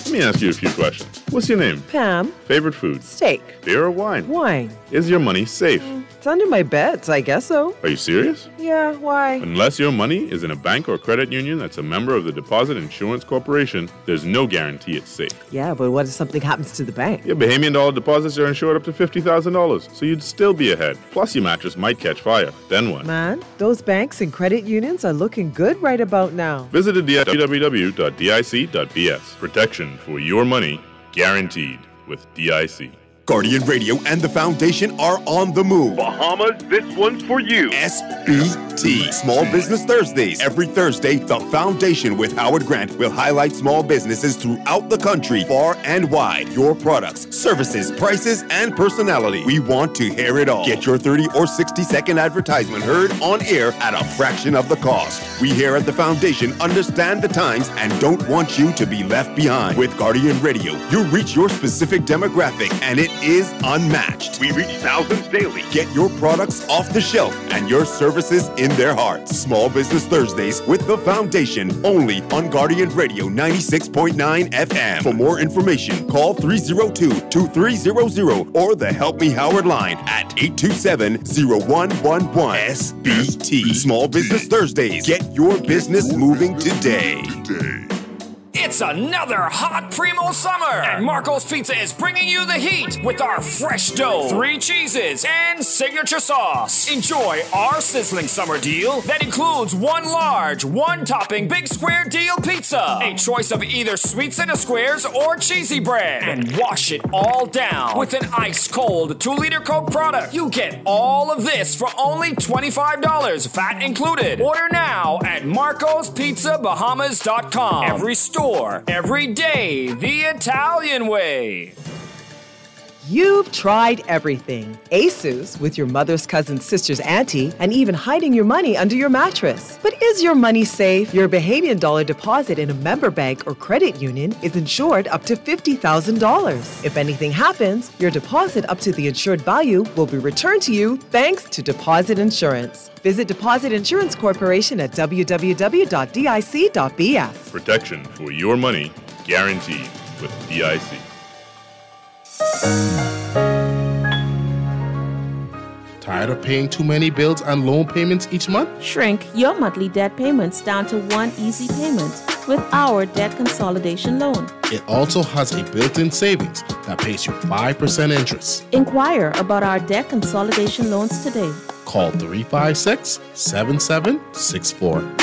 [SPEAKER 11] Let me ask you a few questions. What's your name?
[SPEAKER 12] Pam.
[SPEAKER 11] Favorite food?
[SPEAKER 12] Steak.
[SPEAKER 11] Beer or wine?
[SPEAKER 12] Wine.
[SPEAKER 11] Is your money safe?
[SPEAKER 12] It's under my beds, I guess so.
[SPEAKER 11] Are you serious?
[SPEAKER 12] Yeah, why?
[SPEAKER 11] Unless your money is in a bank or credit union that's a member of the Deposit Insurance Corporation, there's no guarantee it's safe.
[SPEAKER 12] Yeah, but what if something happens to the bank?
[SPEAKER 11] Your Bahamian dollar deposits are insured up to $50,000, so you'd still be ahead. Plus, your mattress might catch fire. Then what?
[SPEAKER 12] Man, those banks and credit unions are looking good right about now.
[SPEAKER 11] Visit www.dic.bs. Protection for your money guaranteed with DIC.
[SPEAKER 13] Guardian Radio and the Foundation are on the move.
[SPEAKER 14] Bahamas, this one's for you.
[SPEAKER 13] SBT, Small Business Thursdays. Every Thursday, the Foundation with Howard Grant will highlight small businesses throughout the country, far and wide. Your products, services, prices, and personality. We want to hear it all. Get your 30 or 60-second advertisement heard on air at a fraction of the cost. We here at the Foundation understand the times and don't want you to be left behind. With Guardian Radio, you reach your specific demographic, and it is unmatched.
[SPEAKER 14] We reach thousands daily.
[SPEAKER 13] Get your products off the shelf and your services in their hearts. Small Business Thursdays with the Foundation, only on Guardian Radio 96.9 FM. For more information, call 302-2300 or the Help Me Howard line at 827-0111. SBT. Small Business Thursdays. Get your business moving today.
[SPEAKER 15] It's another hot primo summer, and Marco's Pizza is bringing you the heat with our fresh dough, 3 cheeses, and signature sauce. Enjoy our sizzling summer deal that includes 1 large, 1-topping big square deal pizza, a choice of either sweet center squares or cheesy bread, and wash it all down with an ice-cold 2-liter Coke product. You get all of this for only $25, VAT included. Order now at marcospizzabahamas.com. Every store, every day, the Italian way.
[SPEAKER 12] You've tried everything. ASUS, with your mother's cousin's sister's auntie, and even hiding your money under your mattress. But is your money safe? Your Bahamian dollar deposit in a member bank or credit union is insured up to $50,000. If anything happens, your deposit up to the insured value will be returned to you thanks to Deposit Insurance. Visit Deposit Insurance Corporation at www.dic.bs.
[SPEAKER 11] Protection for your money guaranteed with DIC.
[SPEAKER 16] Tired of paying too many bills and loan payments each month?
[SPEAKER 17] Shrink your monthly debt payments down to one easy payment with our debt consolidation loan.
[SPEAKER 16] It also has a built-in savings that pays you 5% interest.
[SPEAKER 17] Inquire about our debt consolidation loans today.
[SPEAKER 16] Call 356-7764.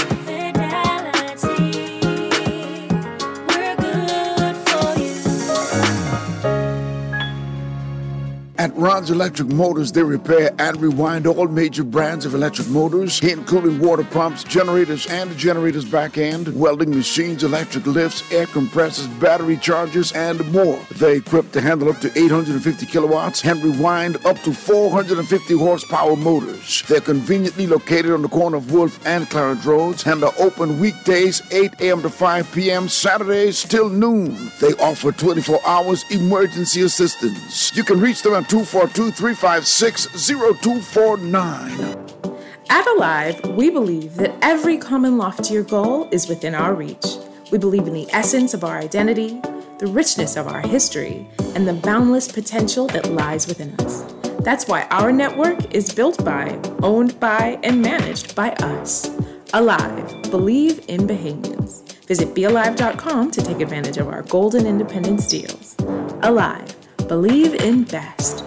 [SPEAKER 8] At Ron's Electric Motors, they repair and rewind all major brands of electric motors, including water pumps, generators and the generator's back end, welding machines, electric lifts, air compressors, battery chargers, and more. They're equipped to handle up to 850 kilowatts and rewind up to 450 horsepower motors. They're conveniently located on the corner of Wolf and Clarence Roads and are open weekdays 8 a.m. to 5 p.m., Saturdays till noon. They offer 24 hours emergency assistance. You can reach them at 242-356-0249.
[SPEAKER 18] At Alive, we believe that every common loftier goal is within our reach. We believe in the essence of our identity, the richness of our history, and the boundless potential that lies within us. That's why our network is built by, owned by, and managed by us. Alive, believe in Bahamians. Visit BeAlive.com to take advantage of our Golden Independence deals. Alive, believe in best.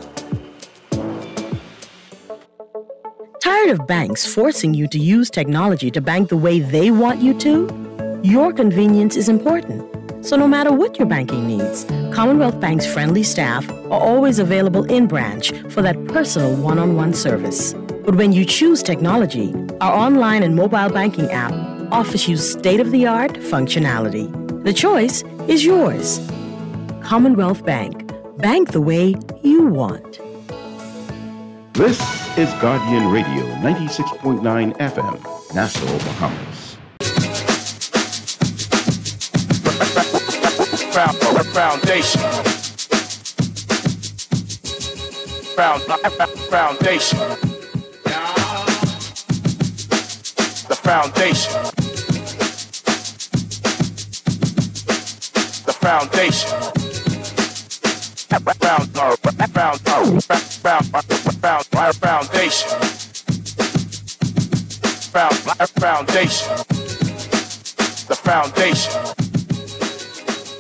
[SPEAKER 19] Tired of banks forcing you to use technology to bank the way they want you to? Your convenience is important. So no matter what your banking needs, Commonwealth Bank's friendly staff are always available in branch for that personal one-on-one service. But when you choose technology, our online and mobile banking app offers you state-of-the-art functionality. The choice is yours. Commonwealth Bank. Bank the way you want.
[SPEAKER 20] This is Guardian Radio, 96.9 FM, Nassau, Bahamas.
[SPEAKER 3] Foundation. Foundation. The foundation. The foundation. Foundation. The foundation.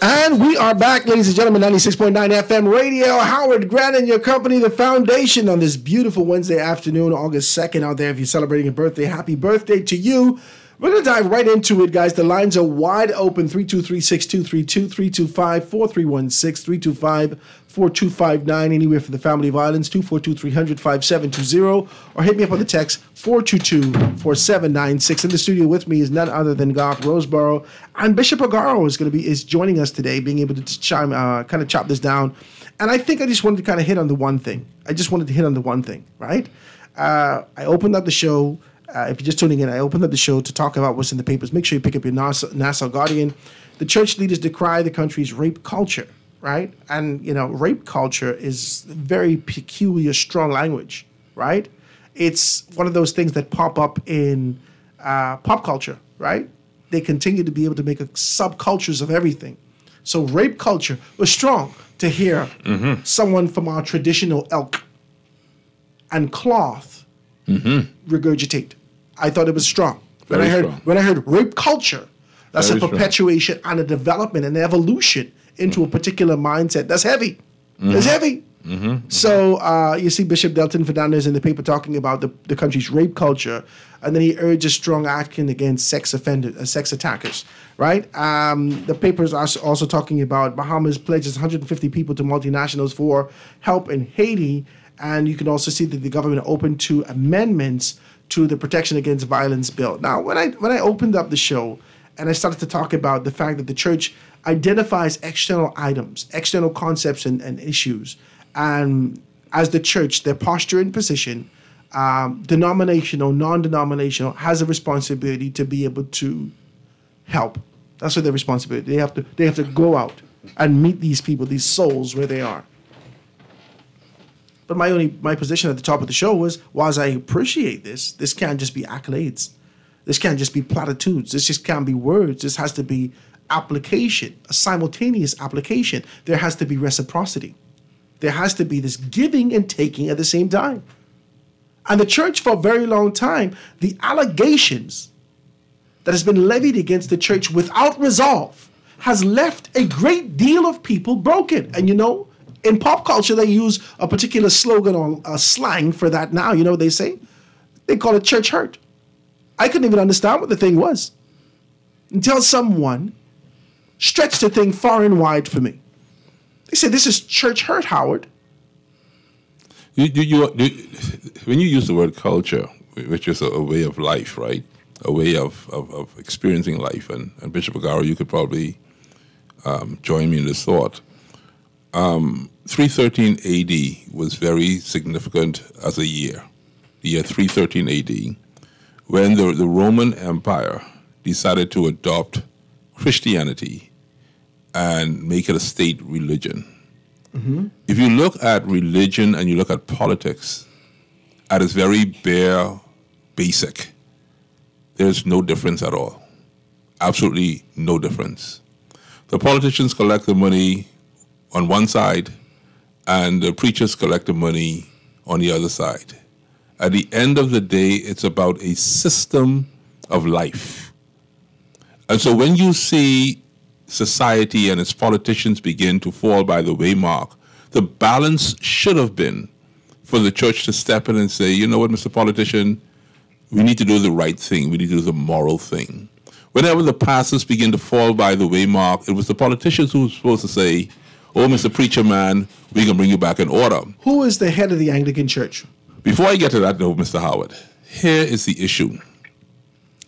[SPEAKER 5] And we are back, ladies and gentlemen, 96.9 FM radio. Howard Grant and your company, The Foundation, on this beautiful Wednesday afternoon, August 2nd out there. If you're celebrating a birthday, happy birthday to you. We're going to dive right into it, guys. The lines are wide open, 323-6232, 325-4316, 325-4259, anywhere for the Family Violence, 242-300-5720, or hit me up on the text, 422-4796. In the studio with me is none other than Garth Roseborough, and Bishop Agaro is joining us today, being able to kind of chop this down. And I think I just wanted to kind of hit on the one thing. Right? I opened up the show. If you're just tuning in, I opened up the show to talk about what's in the papers. Make sure you pick up your Nassau Guardian. The church leaders decry the country's rape culture, right? And, rape culture is very peculiar, strong language, right? It's one of those things that pop up in pop culture, right? They continue to be able to make subcultures of everything. So rape culture was strong to hear someone from our traditional ilk and cloth regurgitate. I thought it was strong. When I heard rape culture, that's a perpetuation and a development and evolution into a particular mindset. That's heavy. That's heavy. So you see Bishop Delton Fernandez in the paper talking about the country's rape culture, and then he urges strong action against sex attackers, right? The paper is also talking about Bahamas pledges 150 people to multinationals for help in Haiti, and you can also see that the government opened to amendments to the Protection Against Violence bill. Now, when I opened up the show and I started to talk about the fact that the church identifies external items, external concepts and issues And as the church, their posture and position, denominational, non-denominational, has a responsibility to be able to help. That's what their responsibility. They have to go out and meet these people, these souls, where they are. But my position at the top of the show was, whilst I appreciate this can't just be accolades. This can't just be platitudes. This just can't be words. This has to be application, a simultaneous application. There has to be reciprocity. There has to be this giving and taking at the same time. And the church, for a very long time, the allegations that has been levied against the church without resolve has left a great deal of people broken. And in pop culture, they use a particular slogan or a slang for that now. You know what they say? They call it church hurt. I couldn't even understand what the thing was until someone stretched the thing far and wide for me. They said, this is church hurt, Howard.
[SPEAKER 1] When you use the word culture, which is a way of life, right? A way of experiencing life. And Bishop Agaro, you could probably join me in this thought. 313 AD was very significant as a year. The year 313 AD, when the Roman Empire decided to adopt Christianity and make it a state religion. Mm-hmm. If you look at religion and you look at politics at its very bare basic, there's no difference at all. Absolutely no difference. The politicians collect the money on one side and the preachers collect the money on the other side. At the end of the day, it's about a system of life. And so when you see society and its politicians begin to fall by the way mark, the balance should have been for the church to step in and say, you know what, Mr. Politician, we need to do the right thing. We need to do the moral thing. Whenever the pastors begin to fall by the way mark, it was the politicians who were supposed to say, oh, Mr. Preacher Man, we can bring you back in order.
[SPEAKER 5] Who is the head of the Anglican Church?
[SPEAKER 1] Before I get to that, though, Mr. Howard, here is the issue.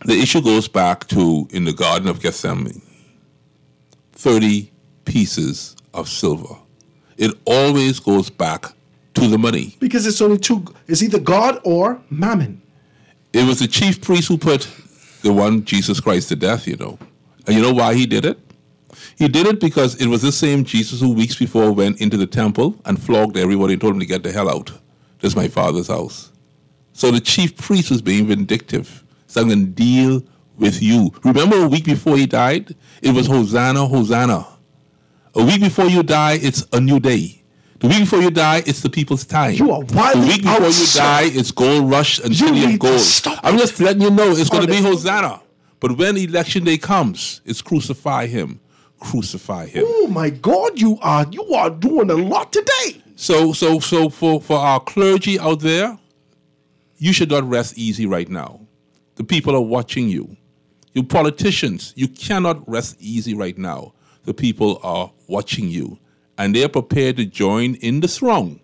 [SPEAKER 1] The issue goes back to, in the Garden of Gethsemane, 30 pieces of silver. It always goes back to the money.
[SPEAKER 5] Because it's only two. It's either God or mammon.
[SPEAKER 1] It was the chief priest who put the one Jesus Christ to death, And you know why he did it? He did it because it was the same Jesus who weeks before went into the temple and flogged everybody and told them to get the hell out. This is my Father's house. So the chief priest was being vindictive. So I'm going to deal with you. Remember a week before he died? It was Hosanna, Hosanna. A week before you die, it's a new day. The week before you die, it's the people's time.
[SPEAKER 5] You are wildly
[SPEAKER 1] The week before you die, it's gold rush and city of gold. I'm just letting you know it's going to be Hosanna. But when election day comes, it's crucify him. Crucify him.
[SPEAKER 5] Oh my God, you are doing a lot today.
[SPEAKER 1] So for our clergy out there, you should not rest easy right now. The people are watching you. You politicians, you cannot rest easy right now. The people are watching you. And they're prepared to join in the throng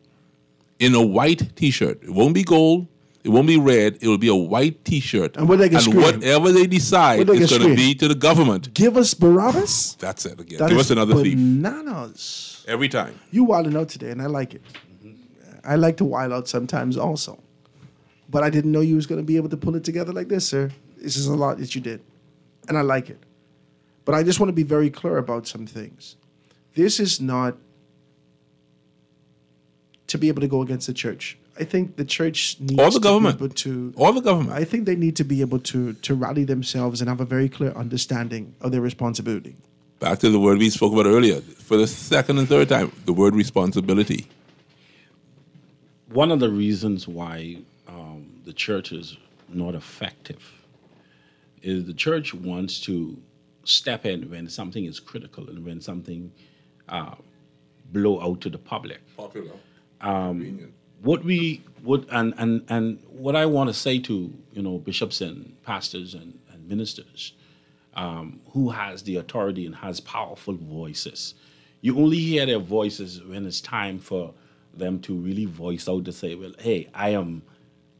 [SPEAKER 1] in a white T-shirt. It won't be gold. It won't be red. It will be a white T-shirt.
[SPEAKER 5] And
[SPEAKER 1] whatever they decide is going to be to the government.
[SPEAKER 5] Give us Barabbas?
[SPEAKER 1] That's it again. Give us another thief.
[SPEAKER 5] Bananas.
[SPEAKER 1] Every time.
[SPEAKER 5] You wilding out today, and I like it. I like to wild out sometimes also. But I didn't know you was going to be able to pull it together like this, sir. This is a lot that you did. And I like it. But I just want to be very clear about some things. This is not to be able to go against the church. I think the church needs
[SPEAKER 1] or the government.
[SPEAKER 5] To be able to...
[SPEAKER 1] Or the government.
[SPEAKER 5] I think they need to be able to rally themselves and have a very clear understanding of their responsibility.
[SPEAKER 1] Back to the word we spoke about earlier. For the second and third time, the word responsibility.
[SPEAKER 9] One of the reasons why the church is not effective is the church wants to step in when something is critical and when something blow out to the public.
[SPEAKER 1] Popular.
[SPEAKER 9] What we would and what I want to say to bishops and pastors and ministers who has the authority and has powerful voices, you only hear their voices when it's time for them to really voice out to say, well, hey, I am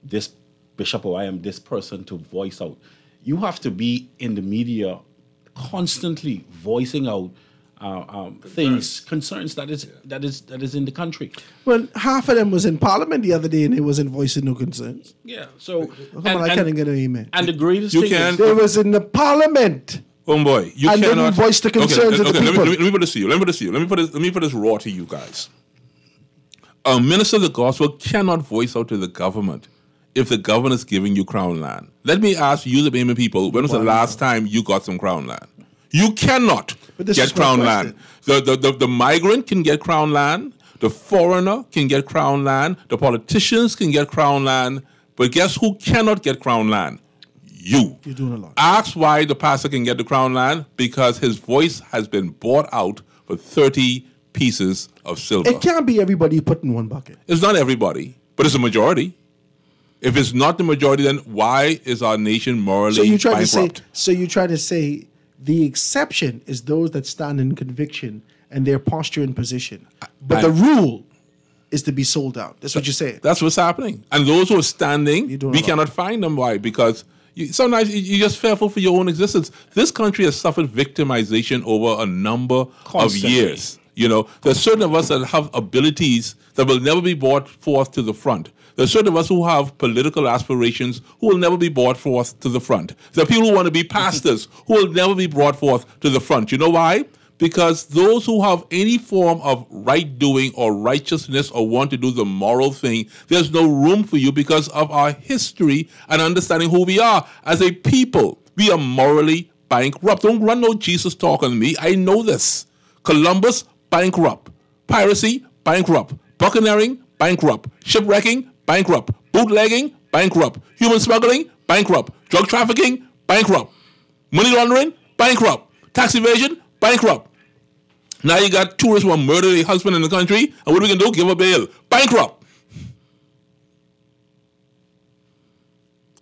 [SPEAKER 9] this bishop or I am this person to voice out. You have to be in the media constantly voicing out concerns that is in the country.
[SPEAKER 5] Well, half of them was in Parliament the other day and they wasn't voicing no concerns.
[SPEAKER 9] Yeah, so
[SPEAKER 5] I can't get an amen.
[SPEAKER 9] And the greatest
[SPEAKER 1] You
[SPEAKER 9] thing
[SPEAKER 1] can-
[SPEAKER 9] is,
[SPEAKER 5] They was in the Parliament.
[SPEAKER 1] Homeboy, you
[SPEAKER 5] And
[SPEAKER 1] cannot
[SPEAKER 5] didn't voice the concerns of the people.
[SPEAKER 1] Let me put this to you. Let me put this raw to you guys. A minister of the gospel cannot voice out to the government if the government is giving you crown land. Let me ask you, the Bayman people, when was the last time you got some crown land? You cannot
[SPEAKER 5] this
[SPEAKER 1] get
[SPEAKER 5] is my
[SPEAKER 1] crown
[SPEAKER 5] question.
[SPEAKER 1] land. The migrant can get crown land. The foreigner can get crown land. The politicians can get crown land. But guess who cannot get crown land? You.
[SPEAKER 5] You're doing a lot.
[SPEAKER 1] Ask why the pastor can get the crown land, because his voice has been bought out for 30 pieces of silver.
[SPEAKER 5] It can't be everybody put in one bucket.
[SPEAKER 1] It's not everybody, but it's a majority. If it's not the majority, then why is our nation morally
[SPEAKER 5] So you try
[SPEAKER 1] bankrupt?
[SPEAKER 5] to say the exception is those that stand in conviction and their posture and position. But the rule is to be sold out. That's what you're saying.
[SPEAKER 1] That's what's happening. And those who are standing, we cannot find them. Why? Because sometimes you're just fearful for your own existence. This country has suffered victimization over a number of years. You know, there's certain of us that have abilities that will never be brought forth to the front. There's certain of us who have political aspirations who will never be brought forth to the front. There are people who want to be pastors who will never be brought forth to the front. You know why? Because those who have any form of right doing or righteousness or want to do the moral thing, there's no room for you because of our history and understanding who we are. As a people, we are morally bankrupt. Don't run no Jesus talk on me. I know this. Columbus, bankrupt. Piracy, bankrupt. Buccaneering, bankrupt. Shipwrecking, bankrupt. Bootlegging, bankrupt. Human smuggling, bankrupt. Drug trafficking, bankrupt. Money laundering, bankrupt. Tax evasion, bankrupt. Now you got tourists who want to murder their husband in the country, and what are we going to do? Give a bail. Bankrupt.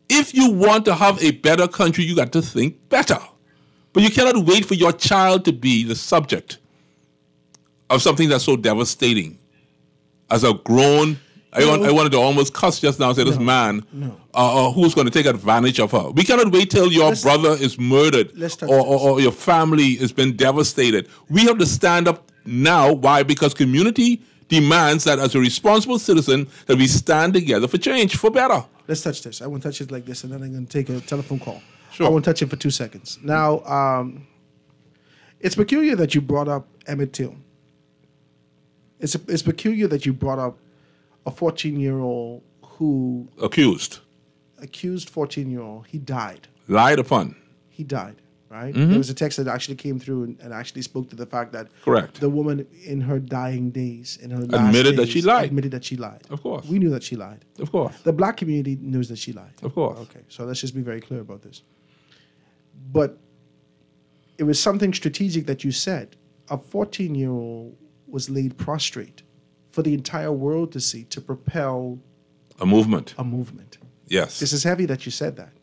[SPEAKER 1] If you want to have a better country, you got to think better. But you cannot wait for your child to be the subject of something that's so devastating. As a grown, I wanted to almost cuss just now and say, this man who's going to take advantage of her. We cannot wait till your brother is murdered or your family has been devastated. We have to stand up now. Why? Because community demands that as a responsible citizen that we stand together for change, for better.
[SPEAKER 5] Let's touch this. I want to touch it like this, and then I'm going to take a telephone call.
[SPEAKER 1] Sure.
[SPEAKER 5] I want to touch it for 2 seconds. Now, it's peculiar that you brought up Emmett Till. It's peculiar that you brought up a 14-year-old who...
[SPEAKER 1] Accused
[SPEAKER 5] 14-year-old. He died.
[SPEAKER 1] Lied upon.
[SPEAKER 5] He died, right?
[SPEAKER 1] Mhm.
[SPEAKER 5] There was a text that actually came through and actually spoke to the fact that
[SPEAKER 1] Correct.
[SPEAKER 5] the woman in her dying days, in her last
[SPEAKER 1] Admitted that
[SPEAKER 5] days,
[SPEAKER 1] she lied.
[SPEAKER 5] Admitted that she lied.
[SPEAKER 1] Of course.
[SPEAKER 5] We knew that she lied.
[SPEAKER 1] Of course.
[SPEAKER 5] The black community knows that she lied.
[SPEAKER 1] Of course.
[SPEAKER 5] Okay, so let's just be very clear about this. But it was something strategic that you said. A 14-year-old was laid prostrate for the entire world to see, to propel
[SPEAKER 1] a movement.
[SPEAKER 5] A movement.
[SPEAKER 1] Yes.
[SPEAKER 5] This is heavy that you said that.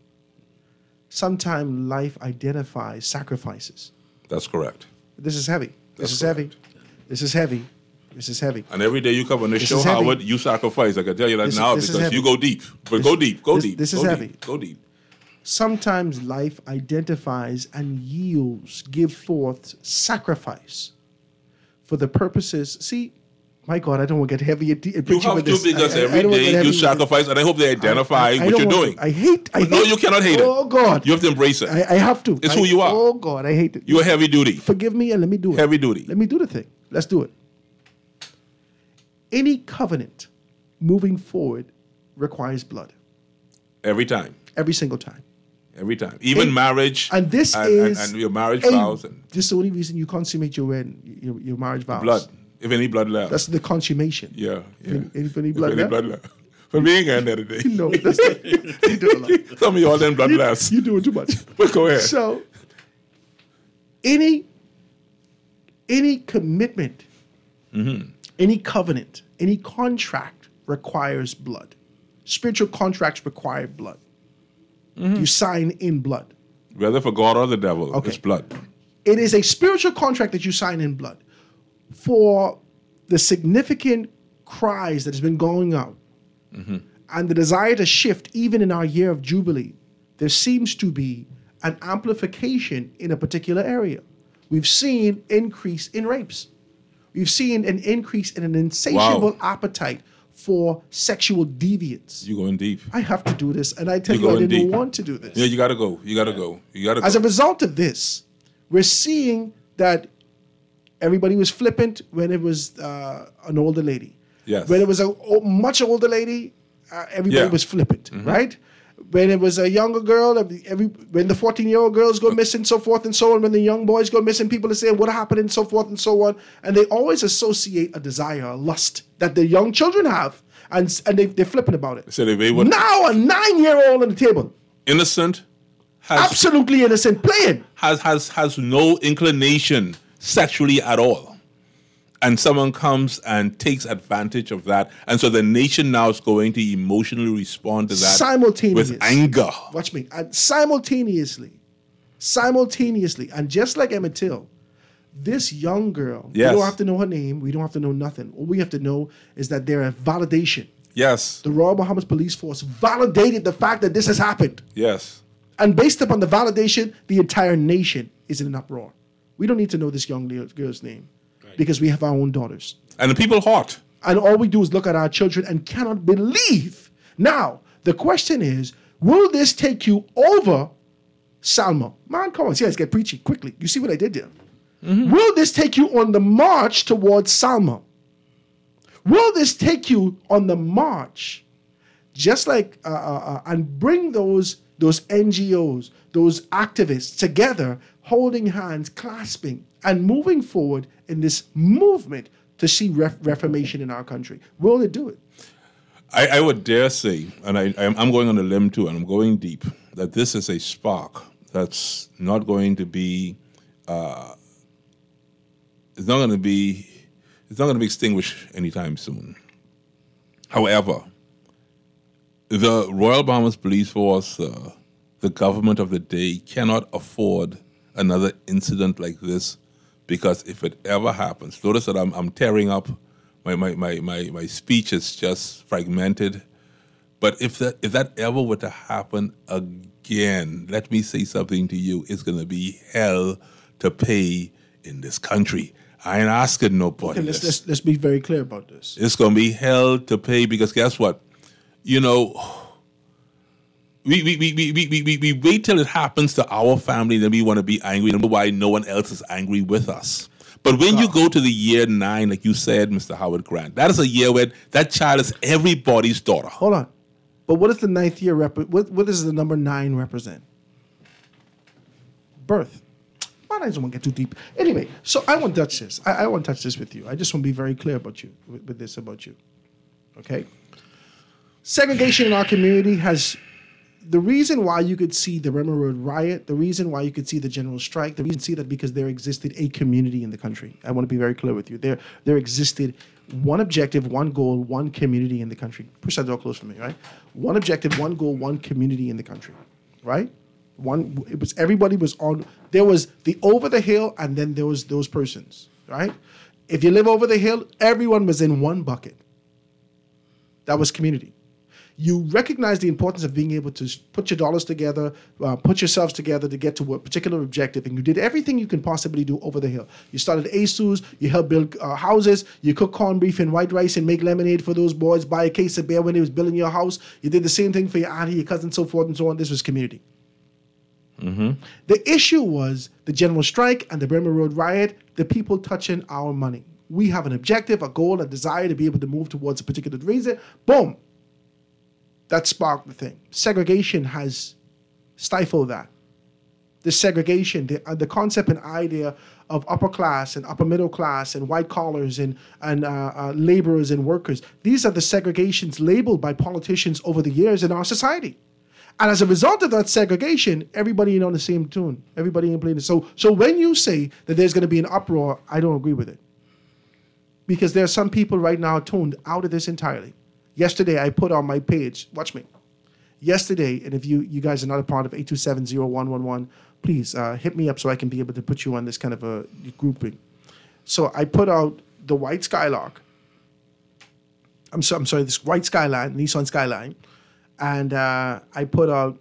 [SPEAKER 5] Sometimes life identifies sacrifices.
[SPEAKER 1] That's correct.
[SPEAKER 5] This is heavy. This
[SPEAKER 1] That's
[SPEAKER 5] is heavy. This is heavy. This is heavy.
[SPEAKER 1] And every day you come on this
[SPEAKER 5] This
[SPEAKER 1] show,
[SPEAKER 5] is heavy.
[SPEAKER 1] Howard, you sacrifice. I can tell you that
[SPEAKER 5] This-
[SPEAKER 1] now
[SPEAKER 5] this is
[SPEAKER 1] because
[SPEAKER 5] heavy.
[SPEAKER 1] you go deep. But
[SPEAKER 5] This-
[SPEAKER 1] go deep. Go
[SPEAKER 5] this-
[SPEAKER 1] deep.
[SPEAKER 5] this
[SPEAKER 1] go
[SPEAKER 5] is
[SPEAKER 1] deep,
[SPEAKER 5] heavy.
[SPEAKER 1] Go deep.
[SPEAKER 5] Sometimes life identifies and yields, give forth sacrifice for the purposes. See, my God, I don't want to get heavy and
[SPEAKER 1] You
[SPEAKER 5] preaching
[SPEAKER 1] have
[SPEAKER 5] with
[SPEAKER 1] to
[SPEAKER 5] this.
[SPEAKER 1] because
[SPEAKER 5] I
[SPEAKER 1] every
[SPEAKER 5] don't wanna get
[SPEAKER 1] day
[SPEAKER 5] heavy
[SPEAKER 1] you
[SPEAKER 5] with this.
[SPEAKER 1] sacrifice, and I hope they identify
[SPEAKER 5] I
[SPEAKER 1] what
[SPEAKER 5] don't
[SPEAKER 1] you're
[SPEAKER 5] want
[SPEAKER 1] doing.
[SPEAKER 5] to. I hate.
[SPEAKER 1] No, you cannot hate it.
[SPEAKER 5] Oh God,
[SPEAKER 1] You have to embrace it.
[SPEAKER 5] I have to.
[SPEAKER 1] It's who you are.
[SPEAKER 5] Oh God, I hate it.
[SPEAKER 1] You're heavy duty.
[SPEAKER 5] Forgive me and let me do it.
[SPEAKER 1] Heavy duty.
[SPEAKER 5] Let me do the thing. Let's do it. Any covenant moving forward requires blood.
[SPEAKER 1] Every time.
[SPEAKER 5] Every single time.
[SPEAKER 1] Every time. Even
[SPEAKER 5] And-
[SPEAKER 1] marriage.
[SPEAKER 5] And this
[SPEAKER 1] and,
[SPEAKER 5] is
[SPEAKER 1] and your marriage
[SPEAKER 5] and
[SPEAKER 1] vows and
[SPEAKER 5] this is the only reason you consummate your marriage vows.
[SPEAKER 1] blood. If any blood left.
[SPEAKER 5] That's the consummation.
[SPEAKER 1] Yeah.
[SPEAKER 5] If any blood
[SPEAKER 1] If any
[SPEAKER 5] left?
[SPEAKER 1] blood left. For me, ain't got that today.
[SPEAKER 5] No, that's not, you do a lot.
[SPEAKER 1] Some of y'all them blood left.
[SPEAKER 5] You doing too much.
[SPEAKER 1] But go ahead.
[SPEAKER 5] So, any commitment, any covenant, any contract requires blood. Spiritual contracts require blood. You sign in blood.
[SPEAKER 1] Whether for God or the devil,
[SPEAKER 5] Okay.
[SPEAKER 1] it's blood.
[SPEAKER 5] It is a spiritual contract that you sign in blood. For the significant cries that has been going out and the desire to shift, even in our year of Jubilee, there seems to be an amplification in a particular area. we've seen increase in rapes. We've seen an increase in an insatiable appetite for sexual deviance.
[SPEAKER 1] You're going deep.
[SPEAKER 5] I have to do this, and I tell you, I didn't want to do this.
[SPEAKER 1] Yeah, you got to go. You got to go. You got to go.
[SPEAKER 5] As a result of this, we're seeing that everybody was flippant when it was an older lady.
[SPEAKER 1] Yes.
[SPEAKER 5] When it was a much older lady, everybody was flippant, right? When it was a younger girl, when the 14-year-old girls go missing, so forth and so on, when the young boys go missing, people are saying what happened and so forth and so on. And they always associate a desire, a lust that the young children have. And they're flippant about it.
[SPEAKER 1] So now
[SPEAKER 5] a 9-year-old on the table.
[SPEAKER 1] Innocent.
[SPEAKER 5] Absolutely innocent. Playing.
[SPEAKER 1] Has no inclination sexually at all. And someone comes and takes advantage of that. And so the nation now is going to emotionally respond to that
[SPEAKER 5] simultaneously
[SPEAKER 1] with anger.
[SPEAKER 5] Watch me. And simultaneously, and just like Emmett Till, this young girl, we don't have to know her name, we don't have to know nothing. All we have to know is that there is validation.
[SPEAKER 1] Yes.
[SPEAKER 5] The Royal Bahamas Police Force validated the fact that this has happened.
[SPEAKER 1] Yes.
[SPEAKER 5] And based upon the validation, the entire nation is in an uproar. We don't need to know this young girl's name. Because we have our own daughters.
[SPEAKER 1] And the people hot.
[SPEAKER 5] And all we do is look at our children and cannot believe. Now, the question is, will this take you over Salma? Man, come on, see, let's get preachy quickly. You see what I did there? Will this take you on the march towards Salma? Will this take you on the march, just like, and bring those NGOs, those activists together, holding hands, clasping, and moving forward in this movement to see reformation in our country? Will it do it?
[SPEAKER 1] I would dare say, and I'm going on a limb too, and I'm going deep, that this is a spark that's not going to be, it's not going to be extinguished anytime soon. However, the Royal Bahamas Police Force, the government of the day, cannot afford another incident like this, because if it ever happens, notice that I'm tearing up. My speech is just fragmented. But if that ever were to happen again, let me say something to you. It's going to be hell to pay in this country. I ain't asking nobody.
[SPEAKER 5] Okay, let's be very clear about this.
[SPEAKER 1] It's going to be hell to pay, because guess what? You know, we wait till it happens to our family, then we want to be angry. And why no one else is angry with us. But when you go to the year 9, like you said, Mr. Howard Grant, that is a year where that child is everybody's daughter.
[SPEAKER 5] Hold on. But what does the 9th year what does the number 9 represent? Birth. I don't want to get too deep. Anyway, so I won't touch this. I won't touch this with you. I just want to be very clear about you, with this about you. Okay? Segregation in our community has... The reason why you could see the Bremer Road riot, the reason why you could see the general strike, the reason see that because there existed a community in the country. I want to be very clear with you. There existed one objective, one goal, one community in the country. Push that door close for me, right? One objective, one goal, one community in the country, right? Everybody was on. There was the over the hill, and then there was those persons, right? If you live over the hill, everyone was in one bucket. That was community. You recognize the importance of being able to put your dollars together, put yourselves together to get to a particular objective, and you did everything you can possibly do over the hill. You started ASUS, you helped build houses, you cook corned beef and white rice and make lemonade for those boys, buy a case of beer when they was building your house. You did the same thing for your auntie, your cousin, so forth and so on. This was community.
[SPEAKER 1] Mm-hmm.
[SPEAKER 5] The issue was the general strike and the Bremer Road riot, the people touching our money. We have an objective, a goal, a desire to be able to move towards a particular reason. Boom. That sparked the thing. Segregation has stifled that. The segregation, the concept and idea of upper class and upper middle class and white collars and laborers and workers. These are the segregations labeled by politicians over the years in our society. And as a result of that segregation, everybody ain't on the same tune. Everybody ain't playing it. So when you say that there's going to be an uproar, I don't agree with it. Because there are some people right now tuned out of this entirely. Yesterday, I put on my page, watch me. Yesterday, and if you guys are not a part of 827-0111, please hit me up so I can be able to put you on this kind of a grouping. So I put out the white Skylark. I'm sorry, this white Skyline, Nissan Skyline. And I put out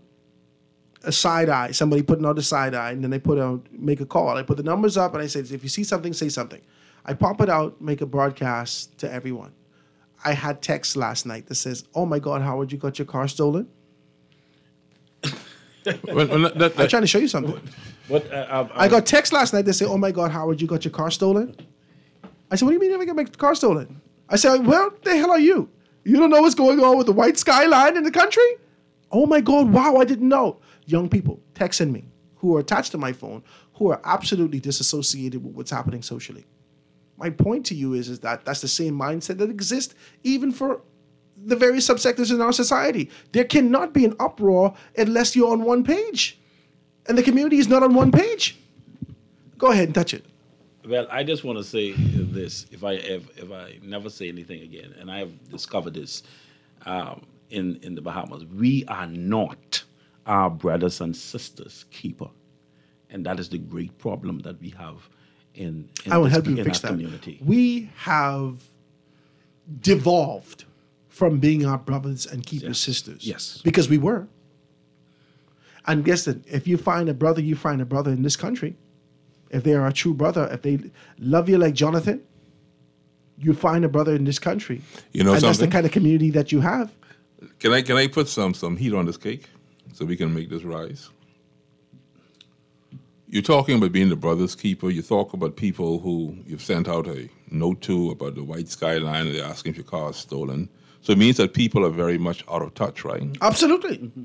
[SPEAKER 5] a side eye, somebody putting out a side eye, and then they make a call. I put the numbers up, and I said, if you see something, say something. I pop it out, make a broadcast to everyone. I had text last night that says, "Oh my God, Howard, you got your car stolen." I'm trying to show you something. I got text last night that said, "Oh my God, Howard, you got your car stolen." I said, "What do you mean I got my car stolen?" I said, "Well, the hell are you? You don't know what's going on with the white skyline in the country?" Oh my God, wow, I didn't know. Young people texting me who are attached to my phone who are absolutely disassociated with what's happening socially. My point to you is that that's the same mindset that exists even for the various subsectors in our society. There cannot be an uproar unless you're on one page. And the community is not on one page. Go ahead and touch it.
[SPEAKER 9] Well, I just want to say this. If I never say anything again, and I have discovered this in the Bahamas, we are not our brothers and sisters keeper. And that is the great problem that we have in
[SPEAKER 5] I will help you fix that.
[SPEAKER 9] Community.
[SPEAKER 5] We have devolved from being our brothers and keepers, sisters.
[SPEAKER 9] Yes.
[SPEAKER 5] Because we were. And guess that if you find a brother, you find a brother in this country. If they are a true brother, if they love you like Jonathan, you find a brother in this country.
[SPEAKER 1] You know
[SPEAKER 5] and
[SPEAKER 1] something?
[SPEAKER 5] that's the kind of community that you have.
[SPEAKER 1] Can I put some heat on this cake so we can make this rise? You're talking about being the brother's keeper. You talk about people who you've sent out a note to about the white skyline and they're asking if your car is stolen. So it means that people are very much out of touch, right?
[SPEAKER 5] Absolutely. Mm-hmm.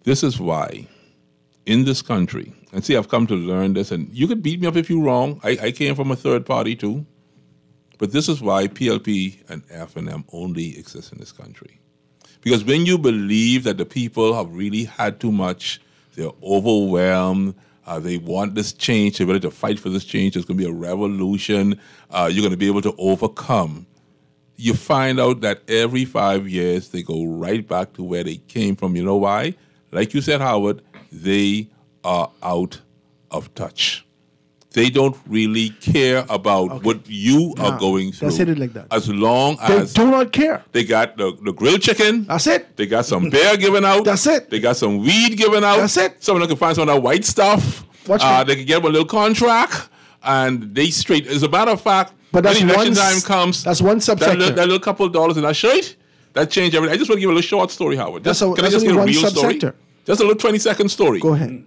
[SPEAKER 1] This is why in this country, and see, I've come to learn this, and you could beat me up if you're wrong. I came from a third party too. But this is why PLP and F&M only exist in this country. Because when you believe that the people have really had too much, they're overwhelmed, they want this change, they're ready to fight for this change, there's going to be a revolution, you're going to be able to overcome. You find out that every 5 years, they go right back to where they came from. You know why? Like you said, Howard, they are out of touch. They don't really care about what you are going through.
[SPEAKER 5] That's it like that.
[SPEAKER 1] As long
[SPEAKER 5] They
[SPEAKER 1] as
[SPEAKER 5] do not care.
[SPEAKER 1] they got the grilled chicken.
[SPEAKER 5] That's it.
[SPEAKER 1] They got some beer given out.
[SPEAKER 5] That's it.
[SPEAKER 1] They got some weed given out.
[SPEAKER 5] That's it.
[SPEAKER 1] Someone can find some of that white stuff. They can get them a little contract, and they straight. As a matter of fact,
[SPEAKER 5] but that's
[SPEAKER 1] when election
[SPEAKER 5] one,
[SPEAKER 1] time comes,
[SPEAKER 5] that's one subsector.
[SPEAKER 1] That little couple of dollars in that shirt, that changed everything. I just want to give a little short story, Howard. Can I just give a real story? Just a little 20-second story.
[SPEAKER 5] Go ahead.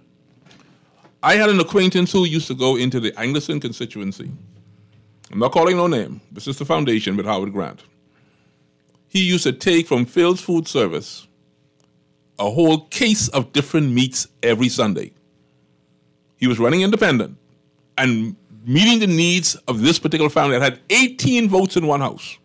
[SPEAKER 1] I had an acquaintance who used to go into the Anglican constituency. I'm not calling no name. This is the foundation with Howard Grant. He used to take from Phil's Food Service a whole case of different meats every Sunday. He was running independent and meeting the needs of this particular family that had 18 votes in one house.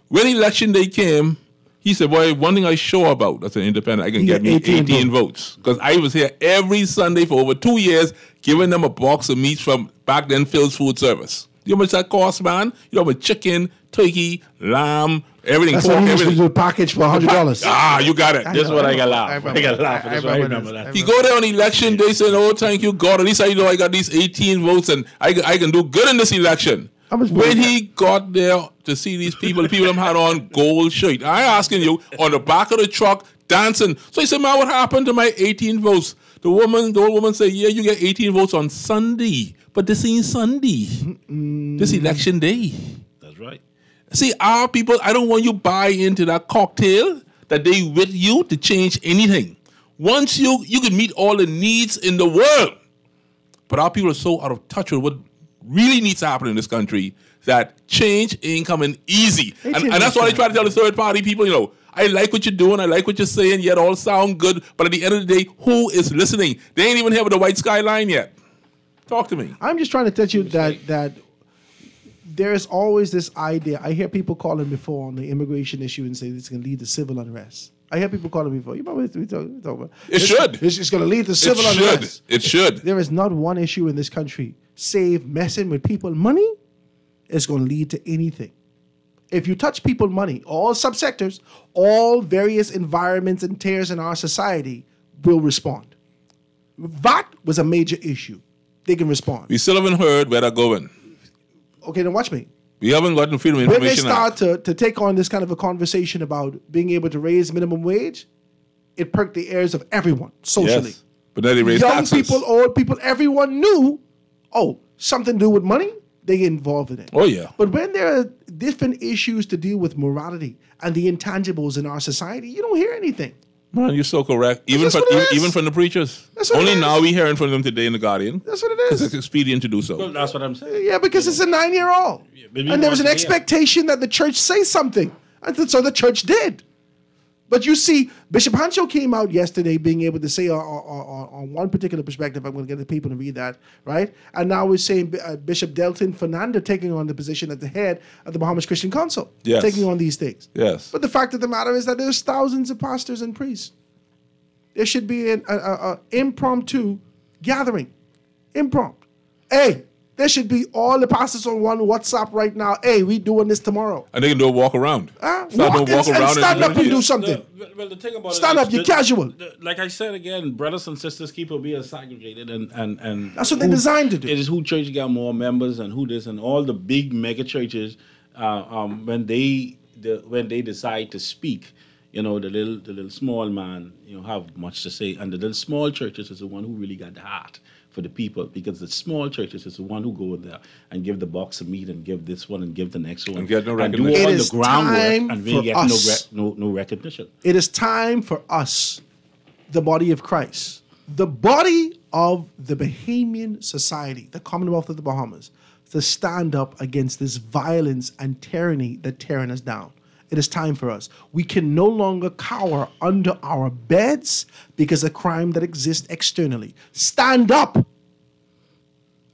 [SPEAKER 1] When election day came, he said, boy, one thing I sure about as an independent, I can get me 18 votes. Because I was here every Sunday for over 2 years giving them a box of meats from back then Phil's Food Service. You know how much that cost, man? You know how much chicken, turkey, lamb, everything.
[SPEAKER 5] That's what he used to do a package for $100.
[SPEAKER 1] You got it.
[SPEAKER 9] This is what I got laugh. I got laugh. I remember that.
[SPEAKER 1] You go there on election day saying, oh, thank you, God. At least I know I got these 18 votes and I can do good in this election. When he got there to see these people, the people had on gold shirt. I asking you, on the back of the truck, dancing. So he said, man, what happened to my 18 votes? The old woman said, yeah, you get 18 votes on Sunday. But this ain't Sunday. This election day.
[SPEAKER 9] That's right.
[SPEAKER 1] See, our people, I don't want you buy into that cocktail that they with you to change anything. Once you can meet all the needs in the world. But our people are so out of touch with what really needs to happen in this country that change ain't coming easy. And that's why I try to tell the third party people, I like what you're doing, I like what you're saying, yet all sound good, but at the end of the day, who is listening? They ain't even here with the white skyline yet. Talk to me.
[SPEAKER 5] I'm just trying to tell you that there's always this idea. I hear people calling before on the immigration issue and say it's going to lead to civil unrest. I hear people calling before. You know what we talk about?
[SPEAKER 1] It should.
[SPEAKER 5] It's going to lead to civil unrest.
[SPEAKER 1] It should.
[SPEAKER 5] There is not one issue in this country, save messing with people money, is going to lead to anything. If you touch people money, all subsectors, all various environments and tiers in our society will respond. VAT was a major issue. They can respond.
[SPEAKER 1] We still haven't heard where they're going.
[SPEAKER 5] Okay, then watch me.
[SPEAKER 1] We haven't gotten Freedom of
[SPEAKER 5] When they
[SPEAKER 1] Information
[SPEAKER 5] start to take on this kind of a conversation about being able to raise minimum wage, it perked the ears of everyone socially.
[SPEAKER 1] Yes. But then they raised
[SPEAKER 5] Young
[SPEAKER 1] taxes.
[SPEAKER 5] people, old people, everyone knew, something to do with money, they get involved in it.
[SPEAKER 1] Oh, yeah.
[SPEAKER 5] But when there are different issues to deal with morality and the intangibles in our society, you don't hear anything.
[SPEAKER 1] Man, you're so correct. Even from the preachers. Only now we hearing from them today in the Guardian.
[SPEAKER 5] That's what it is.
[SPEAKER 1] Because it's expedient to do so.
[SPEAKER 9] Well, that's what I'm saying.
[SPEAKER 5] Yeah, because it's a 9-year-old. And there was an expectation that the church say something. And so the church did. But you see, Bishop Hancho came out yesterday being able to say on one particular perspective, I'm going to get the people to read that, right? And now we're saying Bishop Delton Fernando taking on the position at the head of the Bahamas Christian Council, taking on these things.
[SPEAKER 1] Yes.
[SPEAKER 5] But the fact of the matter is that there's thousands of pastors and priests. There should be an impromptu gathering. Impromptu. Hey, there should be all the pastors on one WhatsApp right now. Hey, we doing this tomorrow.
[SPEAKER 1] And they can do a walk around.
[SPEAKER 5] Stand up and do something.
[SPEAKER 9] Well, the thing about
[SPEAKER 5] stand up, you're casual.
[SPEAKER 9] Like I said again, brothers and sisters keep on being segregated, and
[SPEAKER 5] that's what they're designed to do.
[SPEAKER 9] It is who church got more members and who this, and all the big mega churches when they decide to speak. The little small man, have much to say, and the little small churches is the one who really got the heart for the people, because the small churches is the one who go there and give the box of meat and give this one and give the next one
[SPEAKER 1] and get no
[SPEAKER 9] recognition.
[SPEAKER 1] It
[SPEAKER 9] is the groundwork and we get no recognition.
[SPEAKER 5] It is time for us, the body of Christ, the body of the Bahamian society, the Commonwealth of the Bahamas, to stand up against this violence and tyranny that tearing us down. It is time for us. We can no longer cower under our beds because of crime that exists externally. Stand up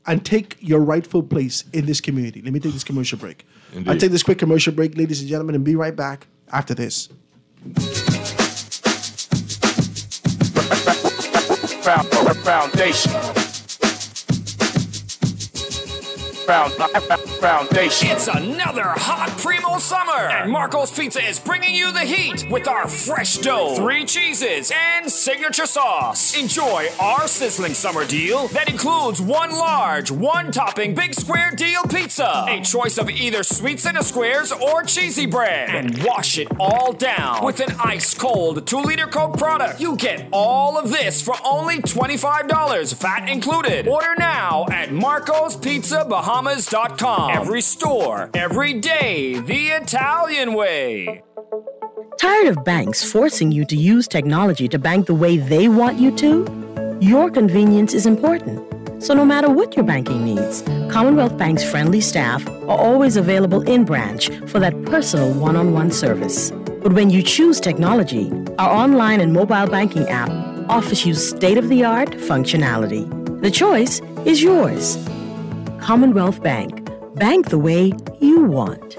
[SPEAKER 5] and take your rightful place in this community. Let me take this commercial break.
[SPEAKER 1] Indeed.
[SPEAKER 5] I'll take this quick commercial break, ladies and gentlemen, and be right back after this.
[SPEAKER 3] Foundation. Foundation.
[SPEAKER 15] It's another hot primo summer, and Marco's Pizza is bringing you the heat with our fresh dough, 3 cheeses, and signature sauce. Enjoy our sizzling summer deal that includes 1 large, 1-topping big square deal pizza, a choice of either sweet center squares or cheesy bread, and wash it all down with an ice cold 2-liter Coke product. You get all of this for only $25, VAT included. Order now at MarcosPizzaBahamas.com. Every store, every day, the Italian way.
[SPEAKER 19] Tired of banks forcing you to use technology to bank the way they want you to? Your convenience is important. So no matter what your banking needs, Commonwealth Bank's friendly staff are always available in branch for that personal one-on-one service. But when you choose technology, our online and mobile banking app offers you state-of-the-art functionality. The choice is yours. Commonwealth Bank. Bank the way you want.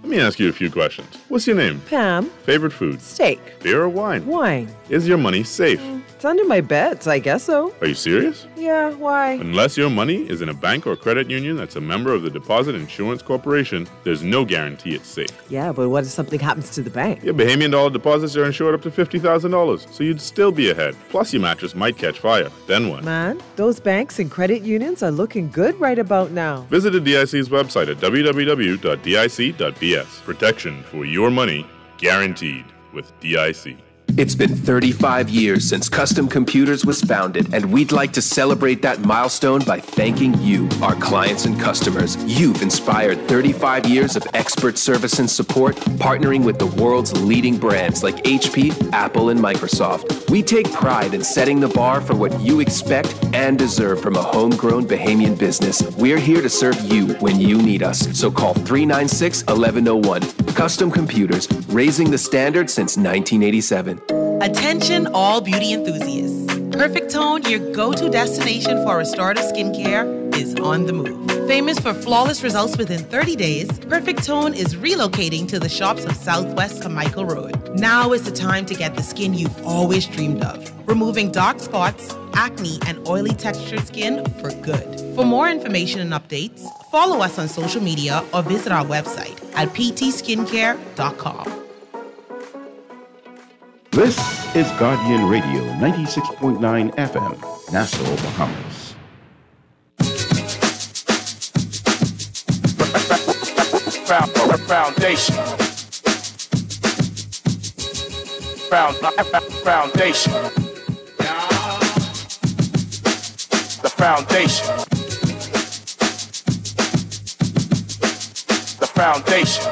[SPEAKER 11] Let me ask you a few questions. What's your name?
[SPEAKER 12] Pam.
[SPEAKER 11] Favorite food?
[SPEAKER 12] Steak.
[SPEAKER 11] Beer or wine?
[SPEAKER 12] Wine.
[SPEAKER 11] Is your money safe?
[SPEAKER 12] It's under my bed, so I guess so.
[SPEAKER 11] Are you serious?
[SPEAKER 12] Yeah, why?
[SPEAKER 11] Unless your money is in a bank or credit union that's a member of the Deposit Insurance Corporation, there's no guarantee it's safe.
[SPEAKER 12] Yeah, but what if something happens to the bank?
[SPEAKER 11] Your Bahamian dollar deposits are insured up to $50,000, so you'd still be ahead. Plus, your mattress might catch fire. Then what?
[SPEAKER 12] Man, those banks and credit unions are looking good right about now.
[SPEAKER 11] Visit the DIC's website at www.dic.bs. Protection for your money, guaranteed with DIC.
[SPEAKER 21] It's been 35 years since Custom Computers was founded, and we'd like to celebrate that milestone by thanking you, our clients and customers. You've inspired 35 years of expert service and support, partnering with the world's leading brands like HP, Apple, and Microsoft. We take pride in setting the bar for what you expect and deserve from a homegrown Bahamian business. We're here to serve you when you need us, so call 396-1101. Custom Computers, raising the standard since 1987.
[SPEAKER 22] Attention all beauty enthusiasts. Perfect Tone, your go-to destination for restorative skincare, is on the move. Famous for flawless results within 30 days, Perfect Tone is relocating to the shops of Southwest Carmichael Road. Now is the time to get the skin you've always dreamed of, removing dark spots, acne, and oily textured skin for good. For more information and updates, follow us on social media or visit our website at ptskincare.com.
[SPEAKER 20] This is Guardian Radio 96.9 FM, Nassau, Bahamas.
[SPEAKER 3] Foundation. Foundation. The foundation. The foundation. Foundation.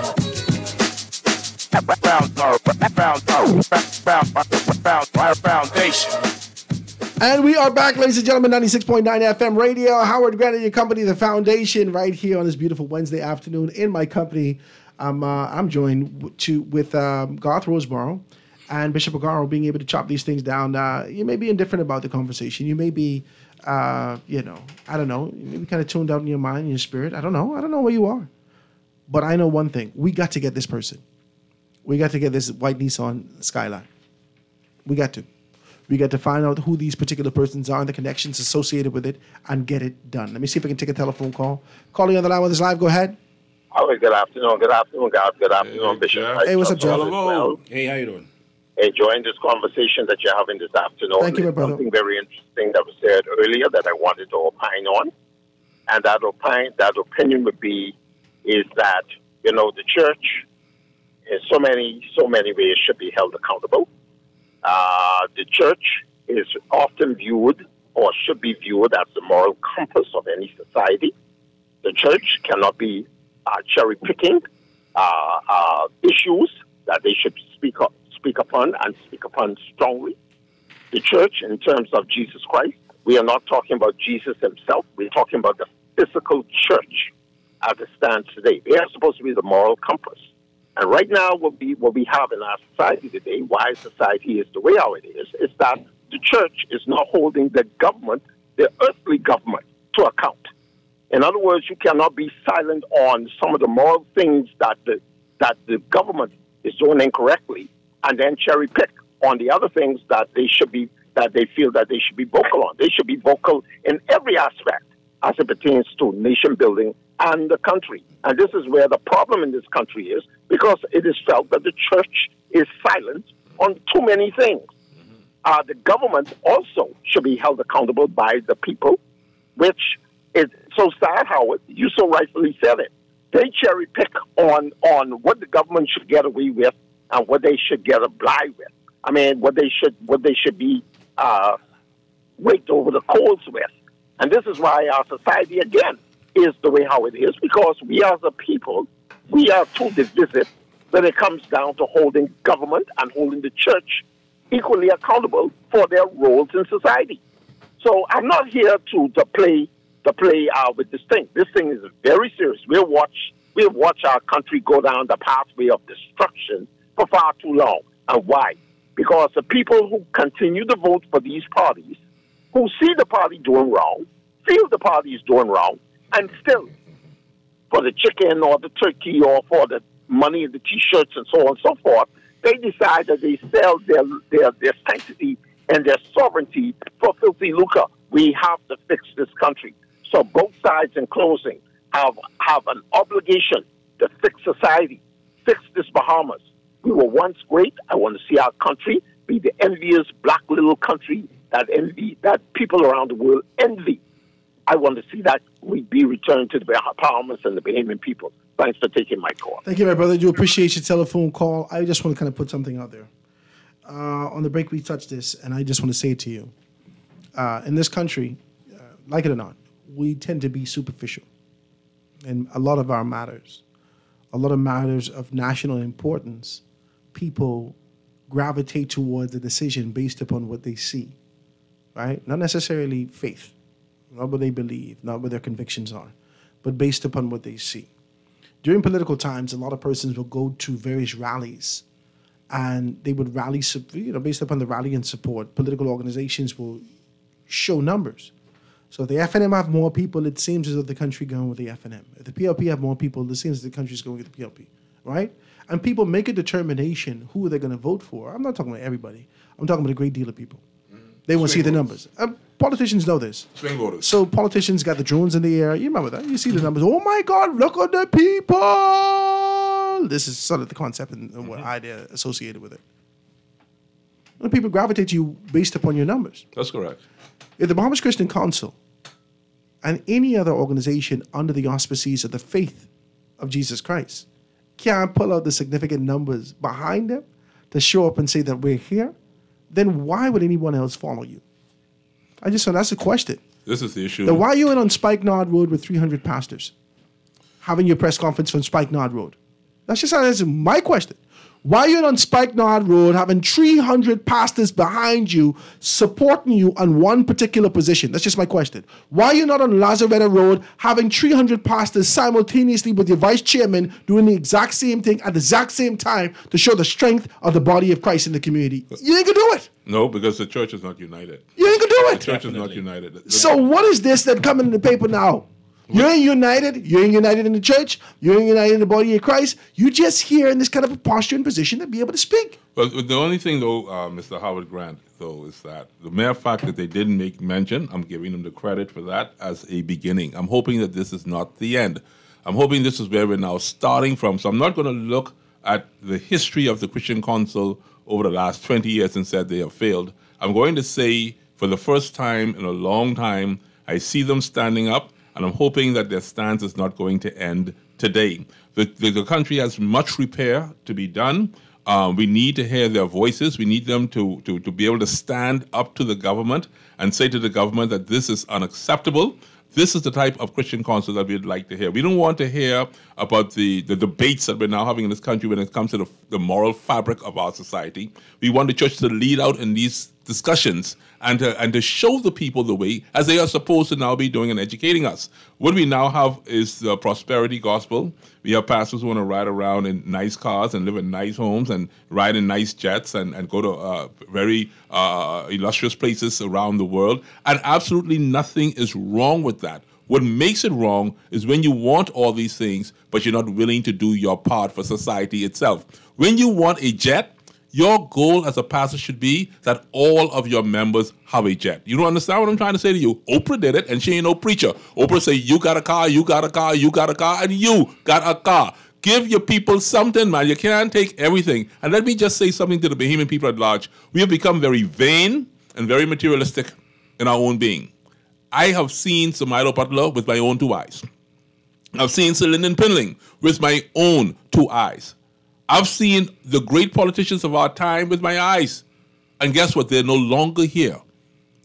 [SPEAKER 5] And we are back, ladies and gentlemen, 96.9 FM radio. Howard Grant and your company, The Foundation, right here on this beautiful Wednesday afternoon. In my company, I'm joined with Garth Roseborough and Bishop Agaro, being able to chop these things down. You may be indifferent about the conversation. You may be, I don't know, you may be kind of tuned out in your mind, in your spirit. I don't know where you are. But I know one thing. We got to get this person. We got to get this white Nissan Skyline. We got to. We got to find out who these particular persons are and the connections associated with it and get it done. Let me see if I can take a telephone call. Calling on the line with us live. Go ahead.
[SPEAKER 2] Oh, good afternoon. Good afternoon, guys. Good afternoon, Bishop.
[SPEAKER 5] Hey, what's up, Jeff?
[SPEAKER 2] Well.
[SPEAKER 9] Hey, how you doing?
[SPEAKER 2] Enjoying this conversation that you're having this afternoon.
[SPEAKER 5] Thank you, my brother.
[SPEAKER 2] Something very interesting that was said earlier that I wanted to opine on. And that opinion would be is that, the church in so many ways should be held accountable. The church is often viewed or should be viewed as the moral compass of any society. The church cannot be cherry-picking issues that they should speak upon strongly. The church, in terms of Jesus Christ, we are not talking about Jesus himself. We're talking about the physical church as it stands today. They are supposed to be the moral compass. And right now, what we have in our society today, why society is the way how it is that the church is not holding the government, the earthly government, to account. In other words, you cannot be silent on some of the moral things that the government is doing incorrectly, and then cherry pick on the other things that they feel that they should be vocal on. They should be vocal in every aspect as it pertains to nation building and the country. And this is where the problem in this country is, because it is felt that the church is silent on too many things. The government also should be held accountable by the people, which is so sad, Howard. You so rightfully said it. They cherry pick on what the government should get away with and what they should get by with. I mean, what they should be raked over the coals with. And this is why our society, again, is the way how it is, because we as a people, we are too divisive when it comes down to holding government and holding the church equally accountable for their roles in society. So I'm not here to play with this thing. This thing is very serious. We have watched our country go down the pathway of destruction for far too long. And why? Because the people who continue to vote for these parties, who see the party doing wrong, feel the party is doing wrong, and still, for the chicken or the turkey or for the money in the T-shirts and so on and so forth, they decide that they sell their sanctity and their sovereignty for filthy lucre. We have to fix this country. So both sides, in closing, have an obligation to fix society, fix this Bahamas. We were once great. I want to see our country be the envious black little country that people around the world envy. I want to see that we be returned to the Bahamas and the Bahamian people. Thanks for taking my call.
[SPEAKER 5] Thank you, my brother. I do appreciate your telephone call. I just want to kind of put something out there. On the break, we touched this, and I just want to say it to you. In this country, like it or not, we tend to be superficial. And a lot of matters of national importance, people gravitate towards a decision based upon what they see, right? Not necessarily faith, not what they believe, not what their convictions are, but based upon what they see. During political times, a lot of persons will go to various rallies, and they would rally, based upon the rally and support. Political organizations will show numbers. So if the FNM have more people, it seems as though the country going with the FNM. If the PLP have more people, it seems the country's going with the PLP, right? And people make a determination who they're going to vote for. I'm not talking about everybody. I'm talking about a great deal of people. They want to see the numbers. Politicians know this.
[SPEAKER 1] Swing voters.
[SPEAKER 5] So politicians got the drones in the air. You remember that? You see the numbers. Oh my God, look at the people. This is sort of the concept and what idea associated with it. And people gravitate to you based upon your numbers.
[SPEAKER 1] That's correct.
[SPEAKER 5] If the Bahamas Christian Council and any other organization under the auspices of the faith of Jesus Christ can't pull out the significant numbers behind them to show up and say that we're here, then why would anyone else follow you? That's the question.
[SPEAKER 1] This is the issue.
[SPEAKER 5] Then why are you in on Spikenard Road with 300 pastors having your press conference from Spikenard Road? That's my question. Why are you on Spikenard Road having 300 pastors behind you supporting you on one particular position? That's just my question. Why are you not on Lazaretta Road having 300 pastors simultaneously with your vice chairman doing the exact same thing at the exact same time to show the strength of the body of Christ in the community? You ain't gonna do it.
[SPEAKER 1] No, because the church is not united.
[SPEAKER 5] You ain't gonna do it.
[SPEAKER 1] The church is not united.
[SPEAKER 5] So what is this that coming in the paper now? You ain't united. You ain't united in the church. You ain't united in the body of Christ. You just here in this kind of a posture and position to be able to speak.
[SPEAKER 1] Well, the only thing, though, Mr. Howard Grant, though, is that the mere fact that they didn't make mention, I'm giving them the credit for that as a beginning. I'm hoping that this is not the end. I'm hoping this is where we're now starting from. So I'm not going to look at the history of the Christian Council over the last 20 years and said they have failed. I'm going to say, for the first time in a long time, I see them standing up. And I'm hoping that their stance is not going to end today. The country has much repair to be done. We need to hear their voices. We need them to be able to stand up to the government and say to the government that this is unacceptable. This is the type of Christian council that we'd like to hear. We don't want to hear about the debates that we're now having in this country when it comes to the moral fabric of our society. We want the church to lead out in these discussions and to show the people the way as they are supposed to now be doing and educating us. What we now have is the prosperity gospel. We have pastors who want to ride around in nice cars and live in nice homes and ride in nice jets and go to very illustrious places around the world. And absolutely nothing is wrong with that. What makes it wrong is when you want all these things, but you're not willing to do your part for society itself. When you want a jet, your goal as a pastor should be that all of your members have a jet. You don't understand what I'm trying to say to you? Oprah did it, and she ain't no preacher. Oprah say, you got a car, you got a car, you got a car, and you got a car. Give your people something, man. You can't take everything. And let me just say something to the Bahamian people at large. We have become very vain and very materialistic in our own being. I have seen Sir Milo Butler with my own two eyes. I've seen Sir Lyndon Pinling with my own two eyes. I've seen the great politicians of our time with my eyes. And guess what? They're no longer here.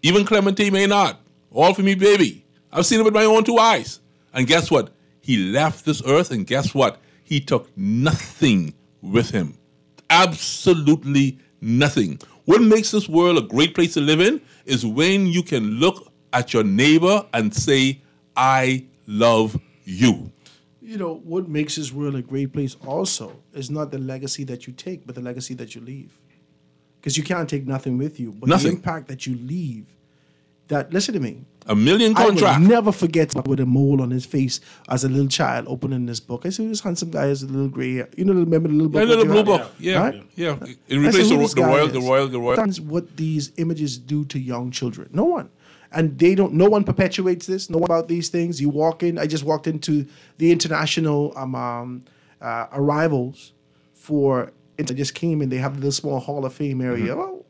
[SPEAKER 1] Even Clemente Maynard, all for me, baby. I've seen him with my own two eyes. And guess what? He left this earth, and guess what? He took nothing with him. Absolutely nothing. What makes this world a great place to live in is when you can look at your neighbor and say, I love you.
[SPEAKER 5] You know, what makes this world a great place also is not the legacy that you take, but the legacy that you leave. Because you can't take nothing with you. But
[SPEAKER 1] nothing.
[SPEAKER 5] The impact that you leave, that, listen to me.
[SPEAKER 1] $1 million contract.
[SPEAKER 5] I will never forget with a mole on his face as a little child opening this book. I see this handsome guy has a little gray hair. You know, remember the little book?
[SPEAKER 1] Yeah, little blue book. Yeah, right? Yeah. It replaced the royal.
[SPEAKER 5] That's what these images do to young children. No one. And no one perpetuates this. No one about these things. You walk in. I just walked into the international arrivals for. I just came in. They have a little small Hall of Fame area. Well,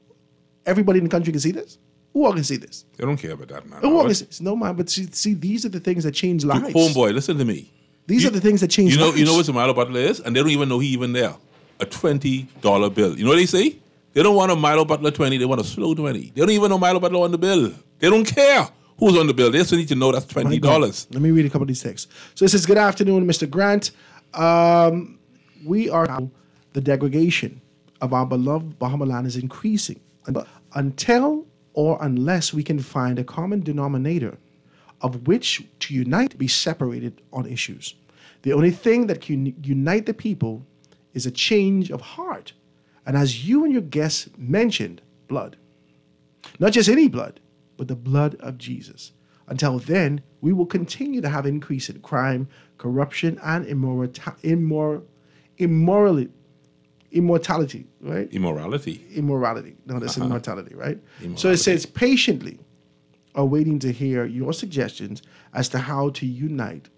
[SPEAKER 5] everybody in the country can see this. Who all can see this?
[SPEAKER 1] They don't care about that, man.
[SPEAKER 5] Who all can see this? No, man. But see, these are the things that change lives.
[SPEAKER 1] Homeboy, listen to me.
[SPEAKER 5] These are the things that change lives.
[SPEAKER 1] You know what Milo Butler is? And they don't even know he even there. A $20 bill. You know what they say? They don't want a Milo Butler 20. They want a slow 20. They don't even know Milo Butler on the bill. They don't care who's on the bill. They just need to know that's $20.
[SPEAKER 5] Let me read a couple of these texts. So it says, good afternoon, Mr. Grant. We are now, the degradation of our beloved Bahama land is increasing. Until or unless we can find a common denominator of which to unite, be separated on issues. The only thing that can unite the people is a change of heart. And as you and your guests mentioned, blood. Not just any blood, but the blood of Jesus. Until then, we will continue to have increase in crime, corruption, and immortality, right? Immorality. No, that's immortality, right? So it says, patiently awaiting to hear your suggestions as to how to unite.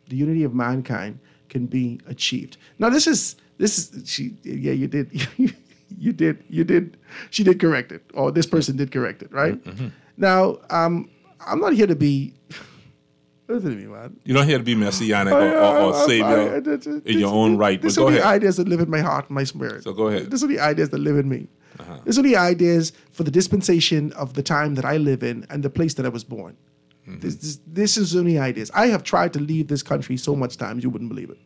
[SPEAKER 5] The unity of mankind can be achieved. Now, you did. You did. She did correct it. Or this person did correct it, right? Mm-hmm. Now, I'm not here to be Listen to me, man.
[SPEAKER 1] You don't here to be messianic or savior in your own right. But
[SPEAKER 5] These
[SPEAKER 1] go
[SPEAKER 5] are the
[SPEAKER 1] ahead.
[SPEAKER 5] ideas that live in my heart and my spirit.
[SPEAKER 1] So go ahead.
[SPEAKER 5] These are the ideas that live in me. These are the ideas for the dispensation of the time that I live in and the place that I was born. This is only ideas. I have tried to leave this country so much times you wouldn't believe it.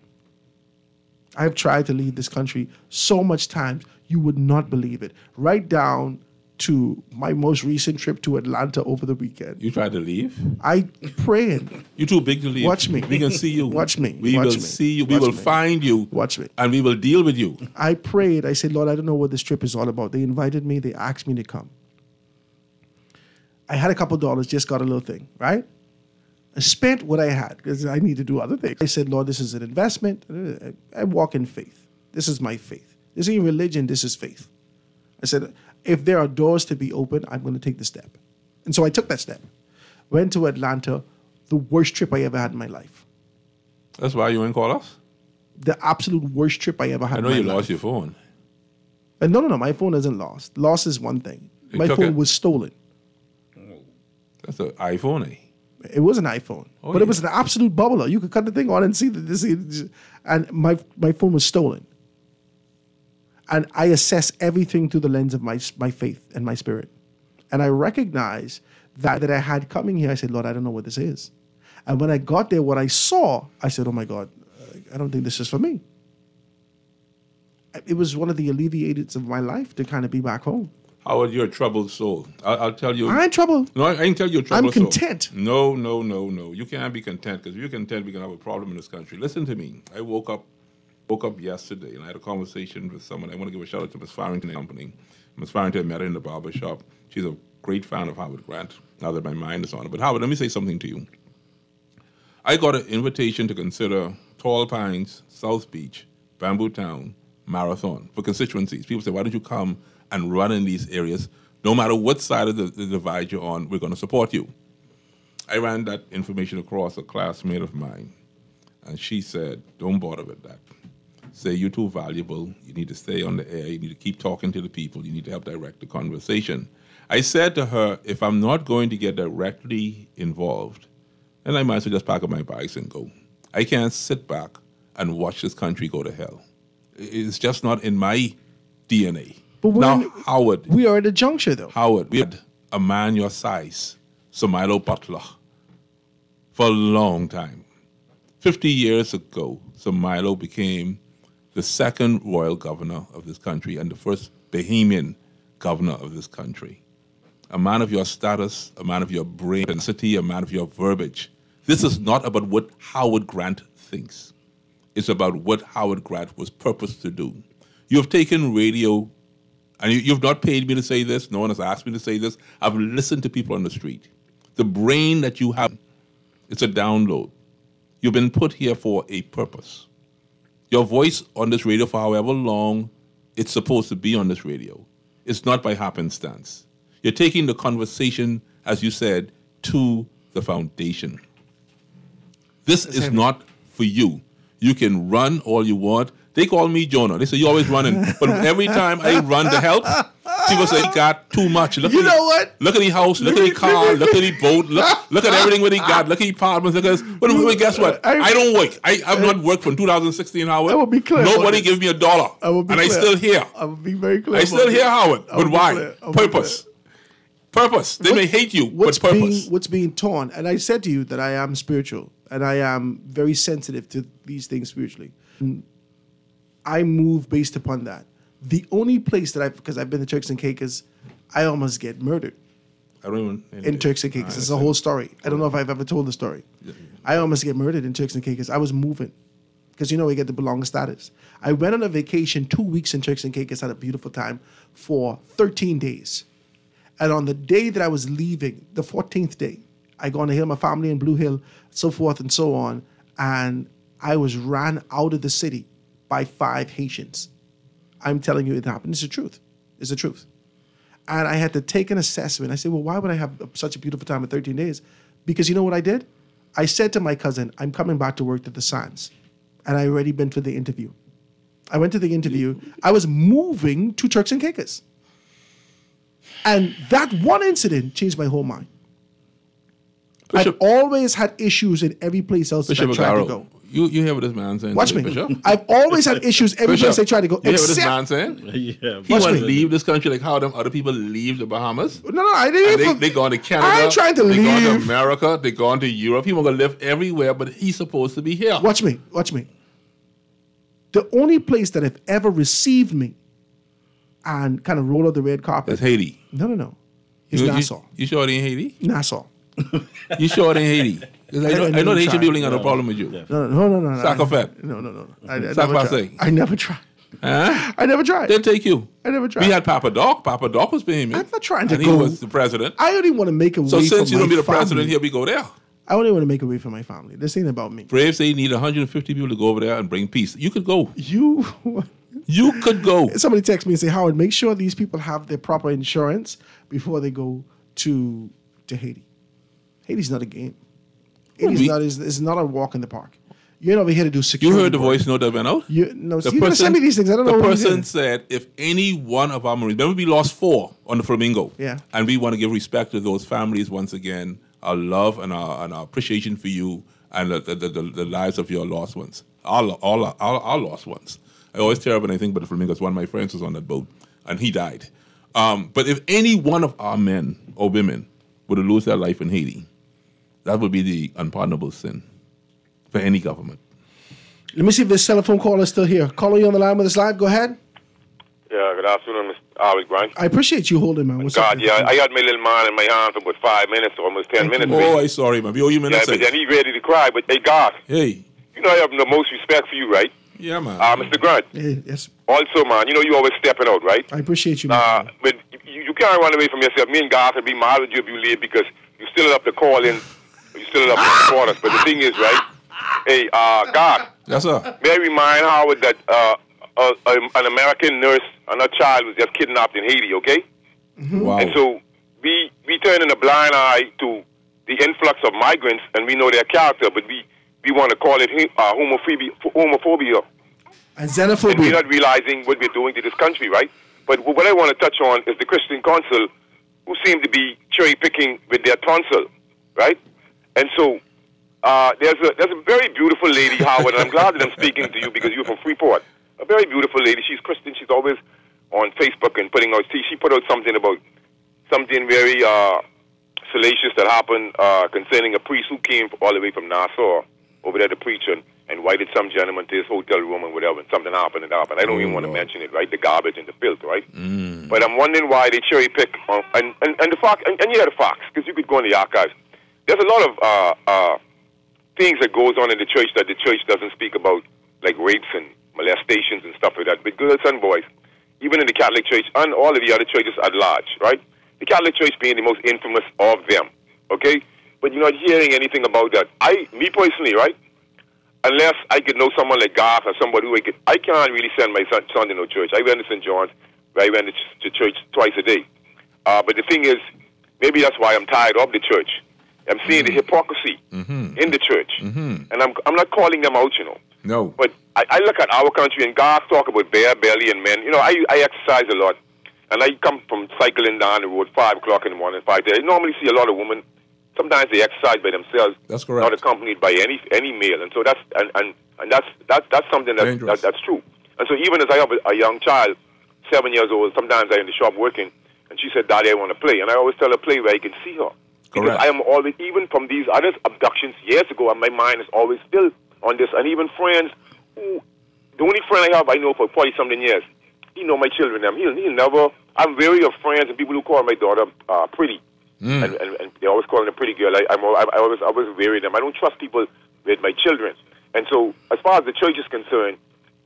[SPEAKER 5] I have tried to leave this country so much times you would not believe it. Right down to my most recent trip to Atlanta over the weekend.
[SPEAKER 1] You tried to leave?
[SPEAKER 5] I prayed.
[SPEAKER 1] You're too big to leave.
[SPEAKER 5] Watch me.
[SPEAKER 1] We can see you.
[SPEAKER 5] Watch me.
[SPEAKER 1] We
[SPEAKER 5] Watch
[SPEAKER 1] will
[SPEAKER 5] me.
[SPEAKER 1] see you. We
[SPEAKER 5] Watch
[SPEAKER 1] will
[SPEAKER 5] me.
[SPEAKER 1] find you.
[SPEAKER 5] Watch me.
[SPEAKER 1] And we will deal with you.
[SPEAKER 5] I prayed. I said, Lord, I don't know what this trip is all about. They invited me. They asked me to come. I had a couple dollars, just got a little thing, right? I spent what I had because I need to do other things. I said, Lord, this is an investment. I walk in faith. This is my faith. This ain't religion. This is faith. I said, if there are doors to be opened, I'm going to take the step. And so I took that step. Went to Atlanta, the worst trip I ever had in my life.
[SPEAKER 1] That's why you ain't call us?
[SPEAKER 5] The absolute worst trip I ever had
[SPEAKER 1] I
[SPEAKER 5] in
[SPEAKER 1] know
[SPEAKER 5] my
[SPEAKER 1] you
[SPEAKER 5] life.
[SPEAKER 1] lost your phone.
[SPEAKER 5] No, my phone isn't lost. Loss is one thing.
[SPEAKER 1] They
[SPEAKER 5] My
[SPEAKER 1] took
[SPEAKER 5] phone
[SPEAKER 1] it?
[SPEAKER 5] was stolen.
[SPEAKER 1] That's an iPhone, eh?
[SPEAKER 5] It was an iPhone,
[SPEAKER 1] Oh,
[SPEAKER 5] but
[SPEAKER 1] yeah.
[SPEAKER 5] it was an absolute bubbler. You could cut the thing on and see that this. And my phone was stolen. And I assess everything through the lens of my faith and my spirit, and I recognize that I had coming here. I said, Lord, I don't know what this is. And when I got there, what I saw, I said, oh my God, I don't think this is for me. It was one of the alleviators of my life to kind of be back home.
[SPEAKER 1] Howard, you're a troubled soul. I'll tell you.
[SPEAKER 5] I ain't troubled.
[SPEAKER 1] No, I ain't tell you a troubled
[SPEAKER 5] I'm
[SPEAKER 1] soul.
[SPEAKER 5] content.
[SPEAKER 1] No. You can't be content because if you're content, we can have a problem in this country. Listen to me. I woke up yesterday and I had a conversation with someone. I want to give a shout out to Miss Farrington Company. Miss Farrington, I met her in the barber shop. She's a great fan of Howard Grant. Now that my mind is on it. But Howard, let me say something to you. I got an invitation to consider Tall Pines, South Beach, Bamboo Town, Marathon for constituencies. People say, why don't you come and run in these areas? No matter what side of the divide you're on, we're going to support you. I ran that information across a classmate of mine, and she said, don't bother with that. Say you're too valuable. You need to stay on the air. You need to keep talking to the people. You need to help direct the conversation. I said to her, if I'm not going to get directly involved, then I might as well just pack up my bags and go. I can't sit back and watch this country go to hell. It's just not in my DNA.
[SPEAKER 5] But
[SPEAKER 1] now, Howard.
[SPEAKER 5] We are at a juncture, though.
[SPEAKER 1] Howard, we had a man your size, Samilo Butler, for a long time. 50 years ago, Samilo became the second royal governor of this country and the first Bahamian governor of this country. A man of your status, a man of your brain density, a man of your verbiage. This is not about what Howard Grant thinks. It's about what Howard Grant was purposed to do. You have taken radio, and you've not paid me to say this. No one has asked me to say this. I've listened to people on the street. The brain that you have, it's a download. You've been put here for a purpose. Your voice on this radio for however long it's supposed to be on this radio. It's not by happenstance. You're taking the conversation, as you said, to the foundation. This is not for you. You can run all you want. They call me Jonah. They say, you're always running. But every time I run to help, people say, he got too much. Look
[SPEAKER 5] You know what?
[SPEAKER 1] Look at the house. Look at the car. Look at the boat. Look at everything what he got. Look at the apartments. Look at this. But guess what? I don't work. I've not worked from 2016, Howard.
[SPEAKER 5] I will be clear.
[SPEAKER 1] Nobody gives me a dollar.
[SPEAKER 5] I will be
[SPEAKER 1] and
[SPEAKER 5] clear.
[SPEAKER 1] I still here.
[SPEAKER 5] I will be very clear.
[SPEAKER 1] I still
[SPEAKER 5] about
[SPEAKER 1] here,
[SPEAKER 5] this.
[SPEAKER 1] Howard.
[SPEAKER 5] I will
[SPEAKER 1] But
[SPEAKER 5] be
[SPEAKER 1] why?
[SPEAKER 5] clear. I will be
[SPEAKER 1] Purpose. Purpose. They may hate you, but purpose.
[SPEAKER 5] What's being torn, and I said to you that I am spiritual, and I am very sensitive to these things spiritually. And I move based upon that. The only place that because I've been to Turks and Caicos, I almost get murdered.
[SPEAKER 1] I don't even.
[SPEAKER 5] In Turks and Caicos. It's a whole story. I don't know if I've ever told the story. I almost get murdered in Turks and Caicos. I was moving. Because we get the belong status. I went on a vacation 2 weeks in Turks and Caicos, had a beautiful time for 13 days. And on the day that I was leaving, the 14th day, I go on to heal my family in Blue Hill, so forth and so on. And I was ran out of the city by 5 Haitians. I'm telling you it happened. It's the truth. It's the truth. And I had to take an assessment. I said, well, why would I have such a beautiful time in 13 days? Because you know what I did? I said to my cousin, I'm coming back to work to the Sands. And I already been for the interview. I went to the interview. I was moving to Turks and Caicos. And that one incident changed my whole mind. I've always had issues in every place else that I tried to go.
[SPEAKER 1] You hear what this man saying?
[SPEAKER 5] Watch me.
[SPEAKER 1] Bishop?
[SPEAKER 5] I've always had issues every place I tried to go.
[SPEAKER 1] You hear what this man saying?
[SPEAKER 9] Yeah.
[SPEAKER 1] He want to leave this country like how them other people leave the Bahamas.
[SPEAKER 5] No, I didn't.
[SPEAKER 1] They gone to Canada.
[SPEAKER 5] I ain't trying to
[SPEAKER 1] they
[SPEAKER 5] leave.
[SPEAKER 1] gone to America. They gone to Europe. He want to live everywhere, but he's supposed to be here.
[SPEAKER 5] Watch me. The only place that have ever received me and kind of rolled out the red carpet.
[SPEAKER 1] That's Haiti.
[SPEAKER 5] No. It's Nassau.
[SPEAKER 1] You sure it ain't Haiti?
[SPEAKER 5] Nassau.
[SPEAKER 1] You sure it ain't Haiti? I know the Haitian people ain't got no problem with you.
[SPEAKER 5] No.
[SPEAKER 1] Sac-a-fat.
[SPEAKER 5] No.
[SPEAKER 1] I
[SPEAKER 5] never tried.
[SPEAKER 1] Huh?
[SPEAKER 5] I never tried.
[SPEAKER 1] They'll take you.
[SPEAKER 5] I never tried.
[SPEAKER 1] We had Papa Doc. Papa Doc was paying me.
[SPEAKER 5] I'm not trying to
[SPEAKER 1] and
[SPEAKER 5] go.
[SPEAKER 1] he was the president.
[SPEAKER 5] I only want to make a way
[SPEAKER 1] So
[SPEAKER 5] for
[SPEAKER 1] since you're
[SPEAKER 5] my
[SPEAKER 1] going to be the
[SPEAKER 5] family.
[SPEAKER 1] president, here we go there.
[SPEAKER 5] I only want to make a way for my family. This ain't about me.
[SPEAKER 1] Brave say you need 150 people to go over there and bring peace. You could go.
[SPEAKER 5] You
[SPEAKER 1] could go.
[SPEAKER 5] Somebody text me and say, Howard, make sure these people have their proper insurance before they go to Haiti. Haiti's not a game. It's not a walk in the park. You're not over here to do security.
[SPEAKER 1] You heard the voice note that went out?
[SPEAKER 5] You're going to send me these things. I don't know
[SPEAKER 1] The
[SPEAKER 5] what
[SPEAKER 1] person said, if any one of our Marines, remember we lost 4 on the Flamingo.
[SPEAKER 5] Yeah.
[SPEAKER 1] And we want to give respect to those families once again, our love and our appreciation for you and the lives of your lost ones. Our lost ones. I always tear up when I think about the Flamingos. One of my friends was on that boat and he died. But if any one of our men or women were to lose their life in Haiti, that would be the unpardonable sin for any government.
[SPEAKER 5] Let me see if this telephone caller is still here. Caller, you on the line with us live? Go ahead.
[SPEAKER 4] Yeah, good afternoon, Mr. Howard Grant.
[SPEAKER 5] I appreciate you holding, man. What's up?
[SPEAKER 4] I got my little man in my hand for about 5 minutes, almost 10 minutes.
[SPEAKER 1] I'm sorry, man. We owe you minutes.
[SPEAKER 4] Yeah, but then he's ready to cry. But hey, God.
[SPEAKER 1] Hey.
[SPEAKER 4] You know I have the most respect for you, right?
[SPEAKER 1] Yeah, man.
[SPEAKER 4] Mr. Grant.
[SPEAKER 5] Hey, yes.
[SPEAKER 4] Also, man, you know you always stepping out, right?
[SPEAKER 5] I appreciate you, man.
[SPEAKER 4] But you can't run away from yourself. Me and God will be mad with you if you leave because you still have to call in. You still have to support us. But the thing is, right? Hey, God.
[SPEAKER 1] Yes, sir.
[SPEAKER 4] May I remind Howard that an American nurse and her child was just kidnapped in Haiti, okay?
[SPEAKER 1] Mm-hmm. Wow.
[SPEAKER 4] And so we turn a blind eye to the influx of migrants, and we know their character, but we want to call it homophobia.
[SPEAKER 5] And xenophobia.
[SPEAKER 4] And we're not realizing what we're doing to this country, right? But what I want to touch on is the Christian Council, who seem to be cherry-picking with their tonsil, right? And so there's a very beautiful lady, Howard, and I'm glad that I'm speaking to you because you're from Freeport. A very beautiful lady. She's Christian. She's always on Facebook and putting out. She put out something about something very salacious that happened concerning a priest who came all the way from Nassau over there to preach and invited some gentleman to his hotel room and whatever, and something happened. I don't even want to mention it, right? The garbage and the filth, right? But I'm wondering why they cherry pick and the Fox and yeah, the Fox, because you could go in the archives. There's a lot of things that goes on in the church that the church doesn't speak about, like rapes and molestations and stuff like that. But girls and boys, even in the Catholic Church and all of the other churches at large, right? The Catholic Church being the most infamous of them, okay? But you're not hearing anything about that. Me personally, right? Unless I could know someone like Garth or somebody who I can't really send my son to no church. I went to St. John's, where I went to church twice a day. But the thing is, maybe that's why I'm tired of the church. I'm seeing the hypocrisy in the church. And I'm not calling them out, you know.
[SPEAKER 1] No.
[SPEAKER 4] But I look at our country, and Garth talk about bare belly and men. You know, I exercise a lot. And I come from cycling down the road 5 o'clock in the morning, 5:30. I normally see a lot of women. Sometimes they exercise by themselves.
[SPEAKER 1] That's correct.
[SPEAKER 4] Not accompanied by any male. And so that's something that's true. And so even as I have a young child, 7 years old, sometimes I'm in the shop working, and she said, "Daddy, I want to play." And I always tell her, play where I can see her. Because I am always, even from these other abductions years ago, and my mind is always still on this. And even friends who, the only friend I have I know for 40-something years, he know my children. He'll never, I'm wary of friends and people who call my daughter pretty. And they always call her a pretty girl. I always wary of them. I don't trust people with my children. And so as far as the church is concerned,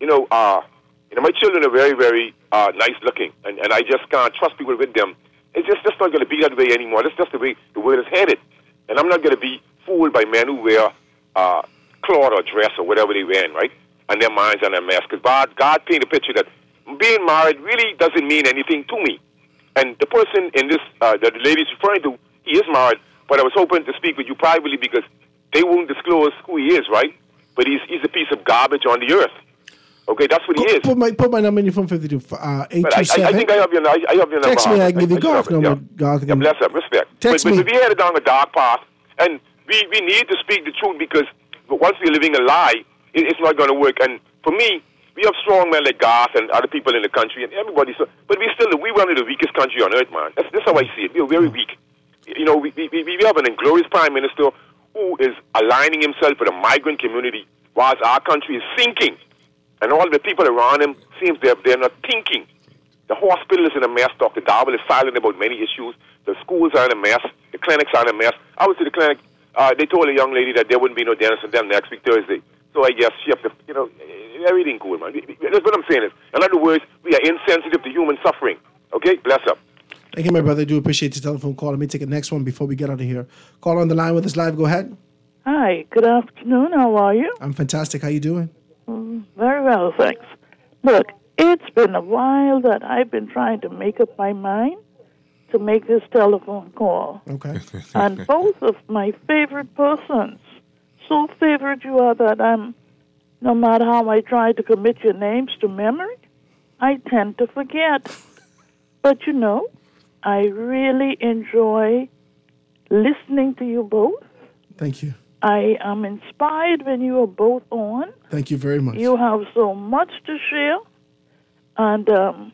[SPEAKER 4] my children are very, very nice looking. And I just can't trust people with them. It's just not going to be that way anymore. That's just the way the world is headed. And I'm not going to be fooled by men who wear cloth or dress or whatever they wear, right? And their minds and their masks. Because God painted a picture that being married really doesn't mean anything to me. And the person in this, that the lady's referring to, he is married. But I was hoping to speak with you privately because they won't disclose who he is, right? But he's a piece of garbage on the earth. Okay, that's what he is.
[SPEAKER 5] Put my number in your phone 52 827.
[SPEAKER 4] I think I have your number.
[SPEAKER 5] Text me, I can give you Garth number.
[SPEAKER 4] Yeah, bless up, respect.
[SPEAKER 5] Text
[SPEAKER 4] but
[SPEAKER 5] me.
[SPEAKER 4] if he headed down a dark path, and we need to speak the truth, because once we're living a lie, it's not going to work. And for me, we have strong men like Garth and other people in the country, and everybody. So, but we're one of the weakest country on earth, man. That's how I see it. We're very weak. You know, we have an inglorious prime minister who is aligning himself with the migrant community, whilst our country is sinking, and all the people around him seems they're not thinking. The hospital is in a mess. Dr. Darwell is silent about many issues. The schools are in a mess. The clinics are in a mess. I was to the clinic. They told a young lady that there wouldn't be no dentist for them next week, Thursday. So I guess she have to, everything cool, man. That's what I'm saying is, in other words, we are insensitive to human suffering. Okay? Bless up.
[SPEAKER 5] Thank you, my brother. I do appreciate your telephone call. Let me take the next one before we get out of here. Call on the line with us live. Go ahead.
[SPEAKER 6] Hi. Good afternoon. How are you?
[SPEAKER 5] I'm fantastic. How you doing?
[SPEAKER 6] Very well, thanks. Look, it's been a while that I've been trying to make up my mind to make this telephone call.
[SPEAKER 5] Okay.
[SPEAKER 6] And both of my favorite persons, so favorite you are that no matter how I try to commit your names to memory, I tend to forget. But I really enjoy listening to you both.
[SPEAKER 5] Thank you.
[SPEAKER 6] I am inspired when you are both on.
[SPEAKER 5] Thank you very much.
[SPEAKER 6] You have so much to share. And I'm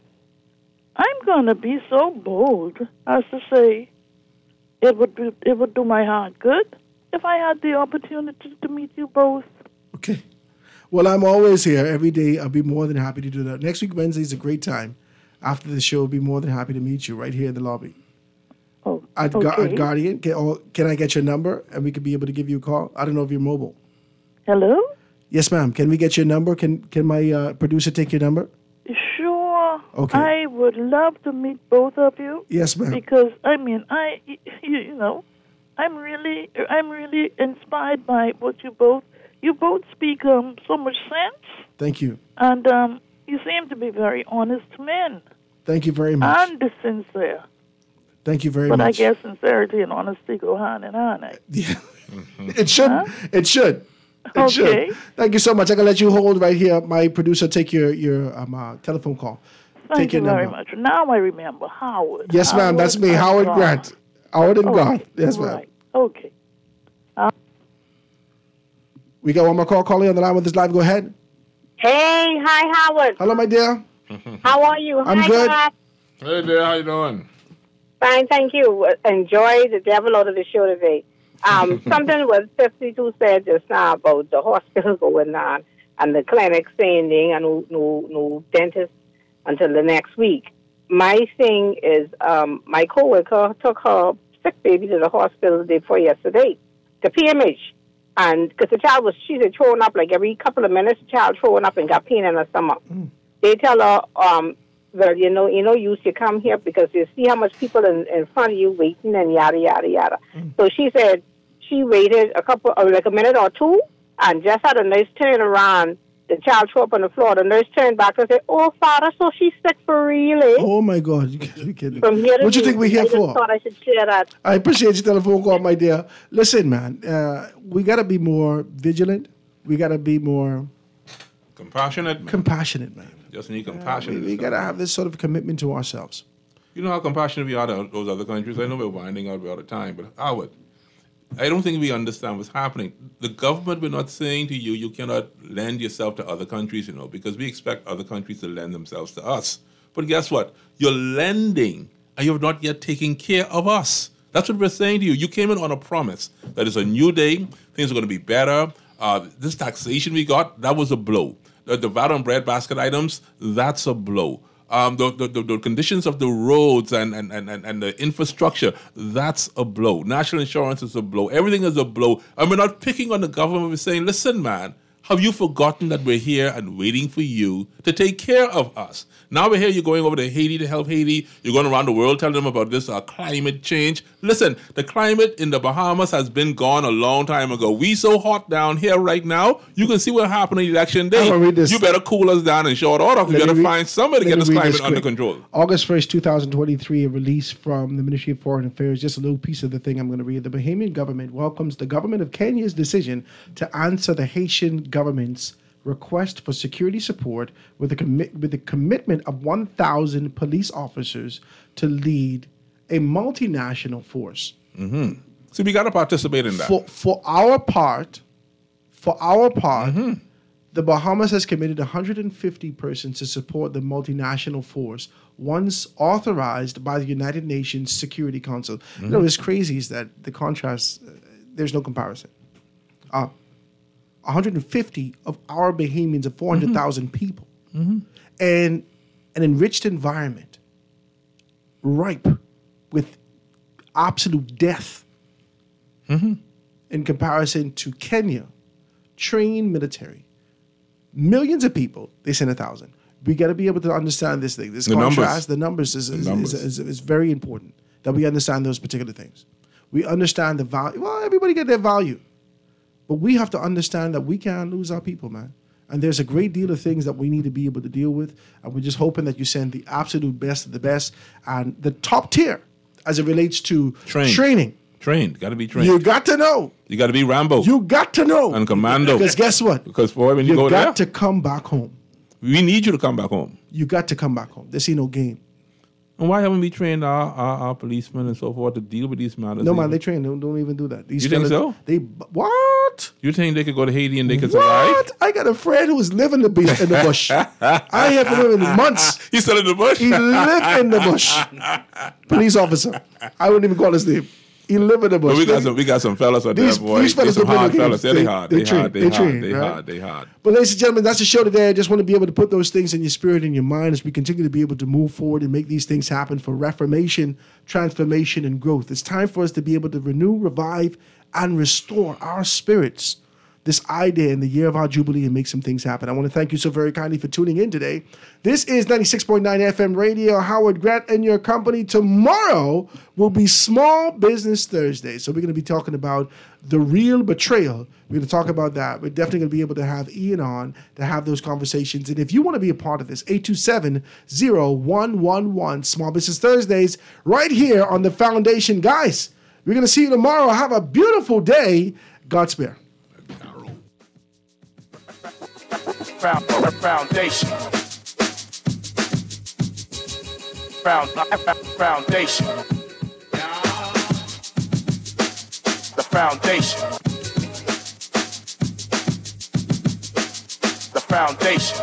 [SPEAKER 6] going to be so bold as to say it would do my heart good if I had the opportunity to meet you both.
[SPEAKER 5] Okay. Well, I'm always here every day. I'll be more than happy to do that. Next week, Wednesday is a great time. After the show, I'll be more than happy to meet you right here in the lobby.
[SPEAKER 6] Oh,
[SPEAKER 5] at Guardian. Can I get your number and we could be able to give you a call? I don't know if you're mobile.
[SPEAKER 6] Hello?
[SPEAKER 5] Yes, ma'am. Can we get your number? Can my producer take your number?
[SPEAKER 6] Sure.
[SPEAKER 5] Okay.
[SPEAKER 6] I would love to meet both of you.
[SPEAKER 5] Yes, ma'am.
[SPEAKER 6] Because I'm really inspired by what you both speak so much sense.
[SPEAKER 5] Thank you.
[SPEAKER 6] And you seem to be very honest men.
[SPEAKER 5] Thank you very much.
[SPEAKER 6] And sincere.
[SPEAKER 5] Thank you very
[SPEAKER 6] but
[SPEAKER 5] much.
[SPEAKER 6] I guess sincerity and honesty go hand in hand.
[SPEAKER 5] Yeah. It should.
[SPEAKER 6] Huh?
[SPEAKER 5] It should. It
[SPEAKER 6] Okay.
[SPEAKER 5] should. Thank you so much. I'm going to let you hold right here. My producer, take your telephone call.
[SPEAKER 6] Thank
[SPEAKER 5] Take
[SPEAKER 6] you
[SPEAKER 5] your
[SPEAKER 6] very
[SPEAKER 5] number.
[SPEAKER 6] much. Now I remember Howard.
[SPEAKER 5] Yes, ma'am. That's me, Howard Grant. Howard and Garth. Yes, ma'am.
[SPEAKER 6] Right. Okay.
[SPEAKER 5] We got one more call. Calling on the line with us live. Go ahead.
[SPEAKER 7] Hey, hi, Howard.
[SPEAKER 5] Hello, my dear.
[SPEAKER 7] How are you?
[SPEAKER 5] I'm
[SPEAKER 7] Hi,
[SPEAKER 5] good.
[SPEAKER 7] Garth.
[SPEAKER 1] Hey there, how you doing?
[SPEAKER 7] Fine, thank you. Enjoy the devil out of the show today. Something was 52 said just now about the hospital going on and the clinic saying they ain't got no dentist until the next week. My thing is, my coworker took her sick baby to the hospital the day before yesterday, to PMH. And because the child she's throwing up like every couple of minutes, the child throwing up and got pain in her stomach. They tell her, well, you should come here because you see how much people in front of you waiting and yada, yada, yada. So she said she waited a minute or two and just had a nurse turn around. The child threw up on the floor. The nurse turned back and said, "Oh, Father, so she's sick for real, eh?"
[SPEAKER 5] Oh, my God. You can't be kidding.
[SPEAKER 7] From here to
[SPEAKER 5] What you think we're here
[SPEAKER 7] I just
[SPEAKER 5] for?
[SPEAKER 7] thought I should share that.
[SPEAKER 5] I appreciate your telephone call, my dear. Listen, man, we got to be more vigilant. We got to be more
[SPEAKER 1] Compassionate, man.
[SPEAKER 5] compassionate, man.
[SPEAKER 1] Just need compassion.
[SPEAKER 5] We got to have this sort of commitment to ourselves.
[SPEAKER 1] You know how compassionate we are to those other countries? I know we're winding out all the time, but Howard, I don't think we understand what's happening. The government, we're not saying to you, you cannot lend yourself to other countries, because we expect other countries to lend themselves to us. But guess what? You're lending, and you're not yet taking care of us. That's what we're saying to you. You came in on a promise that it's a new day, things are going to be better. This taxation we got, that was a blow. The VAT on breadbasket items, that's a blow. The conditions of the roads and the infrastructure, that's a blow. National insurance is a blow. Everything is a blow. And we're not picking on the government. We're saying, listen, man, have you forgotten that we're here and waiting for you to take care of us? Now we're here, you're going over to Haiti to help Haiti. You're going around the world telling them about this climate change. Listen, the climate in the Bahamas has been gone a long time ago. We so hot down here right now, you can see what happened on election day. You better cool us down in short order. We better find somebody to get this climate under control.
[SPEAKER 5] August 1st, 2023, a release from the Ministry of Foreign Affairs, just a little piece of the thing I'm going to read. The Bahamian government welcomes the government of Kenya's decision to answer the Haitian government's request for security support with a commitment of 1,000 police officers to lead a multinational force.
[SPEAKER 1] So we got to participate in that.
[SPEAKER 5] For our part, the Bahamas has committed 150 persons to support the multinational force once authorized by the United Nations Security Council. You know, what's crazy is that the contrast, there's no comparison. 150 of our Bahamians of 400,000 people. And an enriched environment ripe with absolute death in comparison to Kenya, trained military. Millions of people, they send 1,000. We got to be able to understand this thing. This contrast, the numbers is very important, that we understand those particular things. We understand the value. Well, everybody get their value. But we have to understand that we can't lose our people, man. And there's a great deal of things that we need to be able to deal with. And we're just hoping that you send the absolute best of the best and the top tier as it relates to training.
[SPEAKER 1] Trained. Got to be trained.
[SPEAKER 5] You got to know.
[SPEAKER 1] You got to be Rambo.
[SPEAKER 5] You got to know.
[SPEAKER 1] And commando.
[SPEAKER 5] Because guess what?
[SPEAKER 1] Because boy, when you go there,
[SPEAKER 5] got to come back home.
[SPEAKER 1] We need you to come back home.
[SPEAKER 5] You got to come back home. This ain't no game.
[SPEAKER 1] And why haven't we trained our policemen and so forth to deal with these matters?
[SPEAKER 5] No, man, they train. Don't even do that. These
[SPEAKER 1] you think so?
[SPEAKER 5] What?
[SPEAKER 1] You think they could go to Haiti and they could survive?
[SPEAKER 5] What? I got a friend who was living in the bush. I haven't lived in months.
[SPEAKER 1] He's still in the bush?
[SPEAKER 5] He lived in the bush. Police officer. I wouldn't even call his name. He lived in the bush.
[SPEAKER 1] But we got some fellas out there, boy.
[SPEAKER 5] These fellas
[SPEAKER 1] some hard fellas.
[SPEAKER 5] They
[SPEAKER 1] hard.
[SPEAKER 5] They hard. But ladies and gentlemen, that's the show today. I just want to be able to put those things in your spirit and your mind as we continue to be able to move forward and make these things happen for reformation, transformation, and growth. It's time for us to be able to renew, revive, and restore our spirits this idea in the year of our Jubilee and make some things happen. I want to thank you so very kindly for tuning in today. This is 96.9 FM Radio, Howard Grant and your company. Tomorrow will be Small Business Thursday. So we're going to be talking about the real betrayal. We're going to talk about that. We're definitely going to be able to have Ian on to have those conversations. And if you want to be a part of this, 827-0111, Small Business Thursdays, right here on the Foundation. Guys, we're going to see you tomorrow. Have a beautiful day. Godspeed.
[SPEAKER 3] Foundation. Foundation. The foundation. The foundation.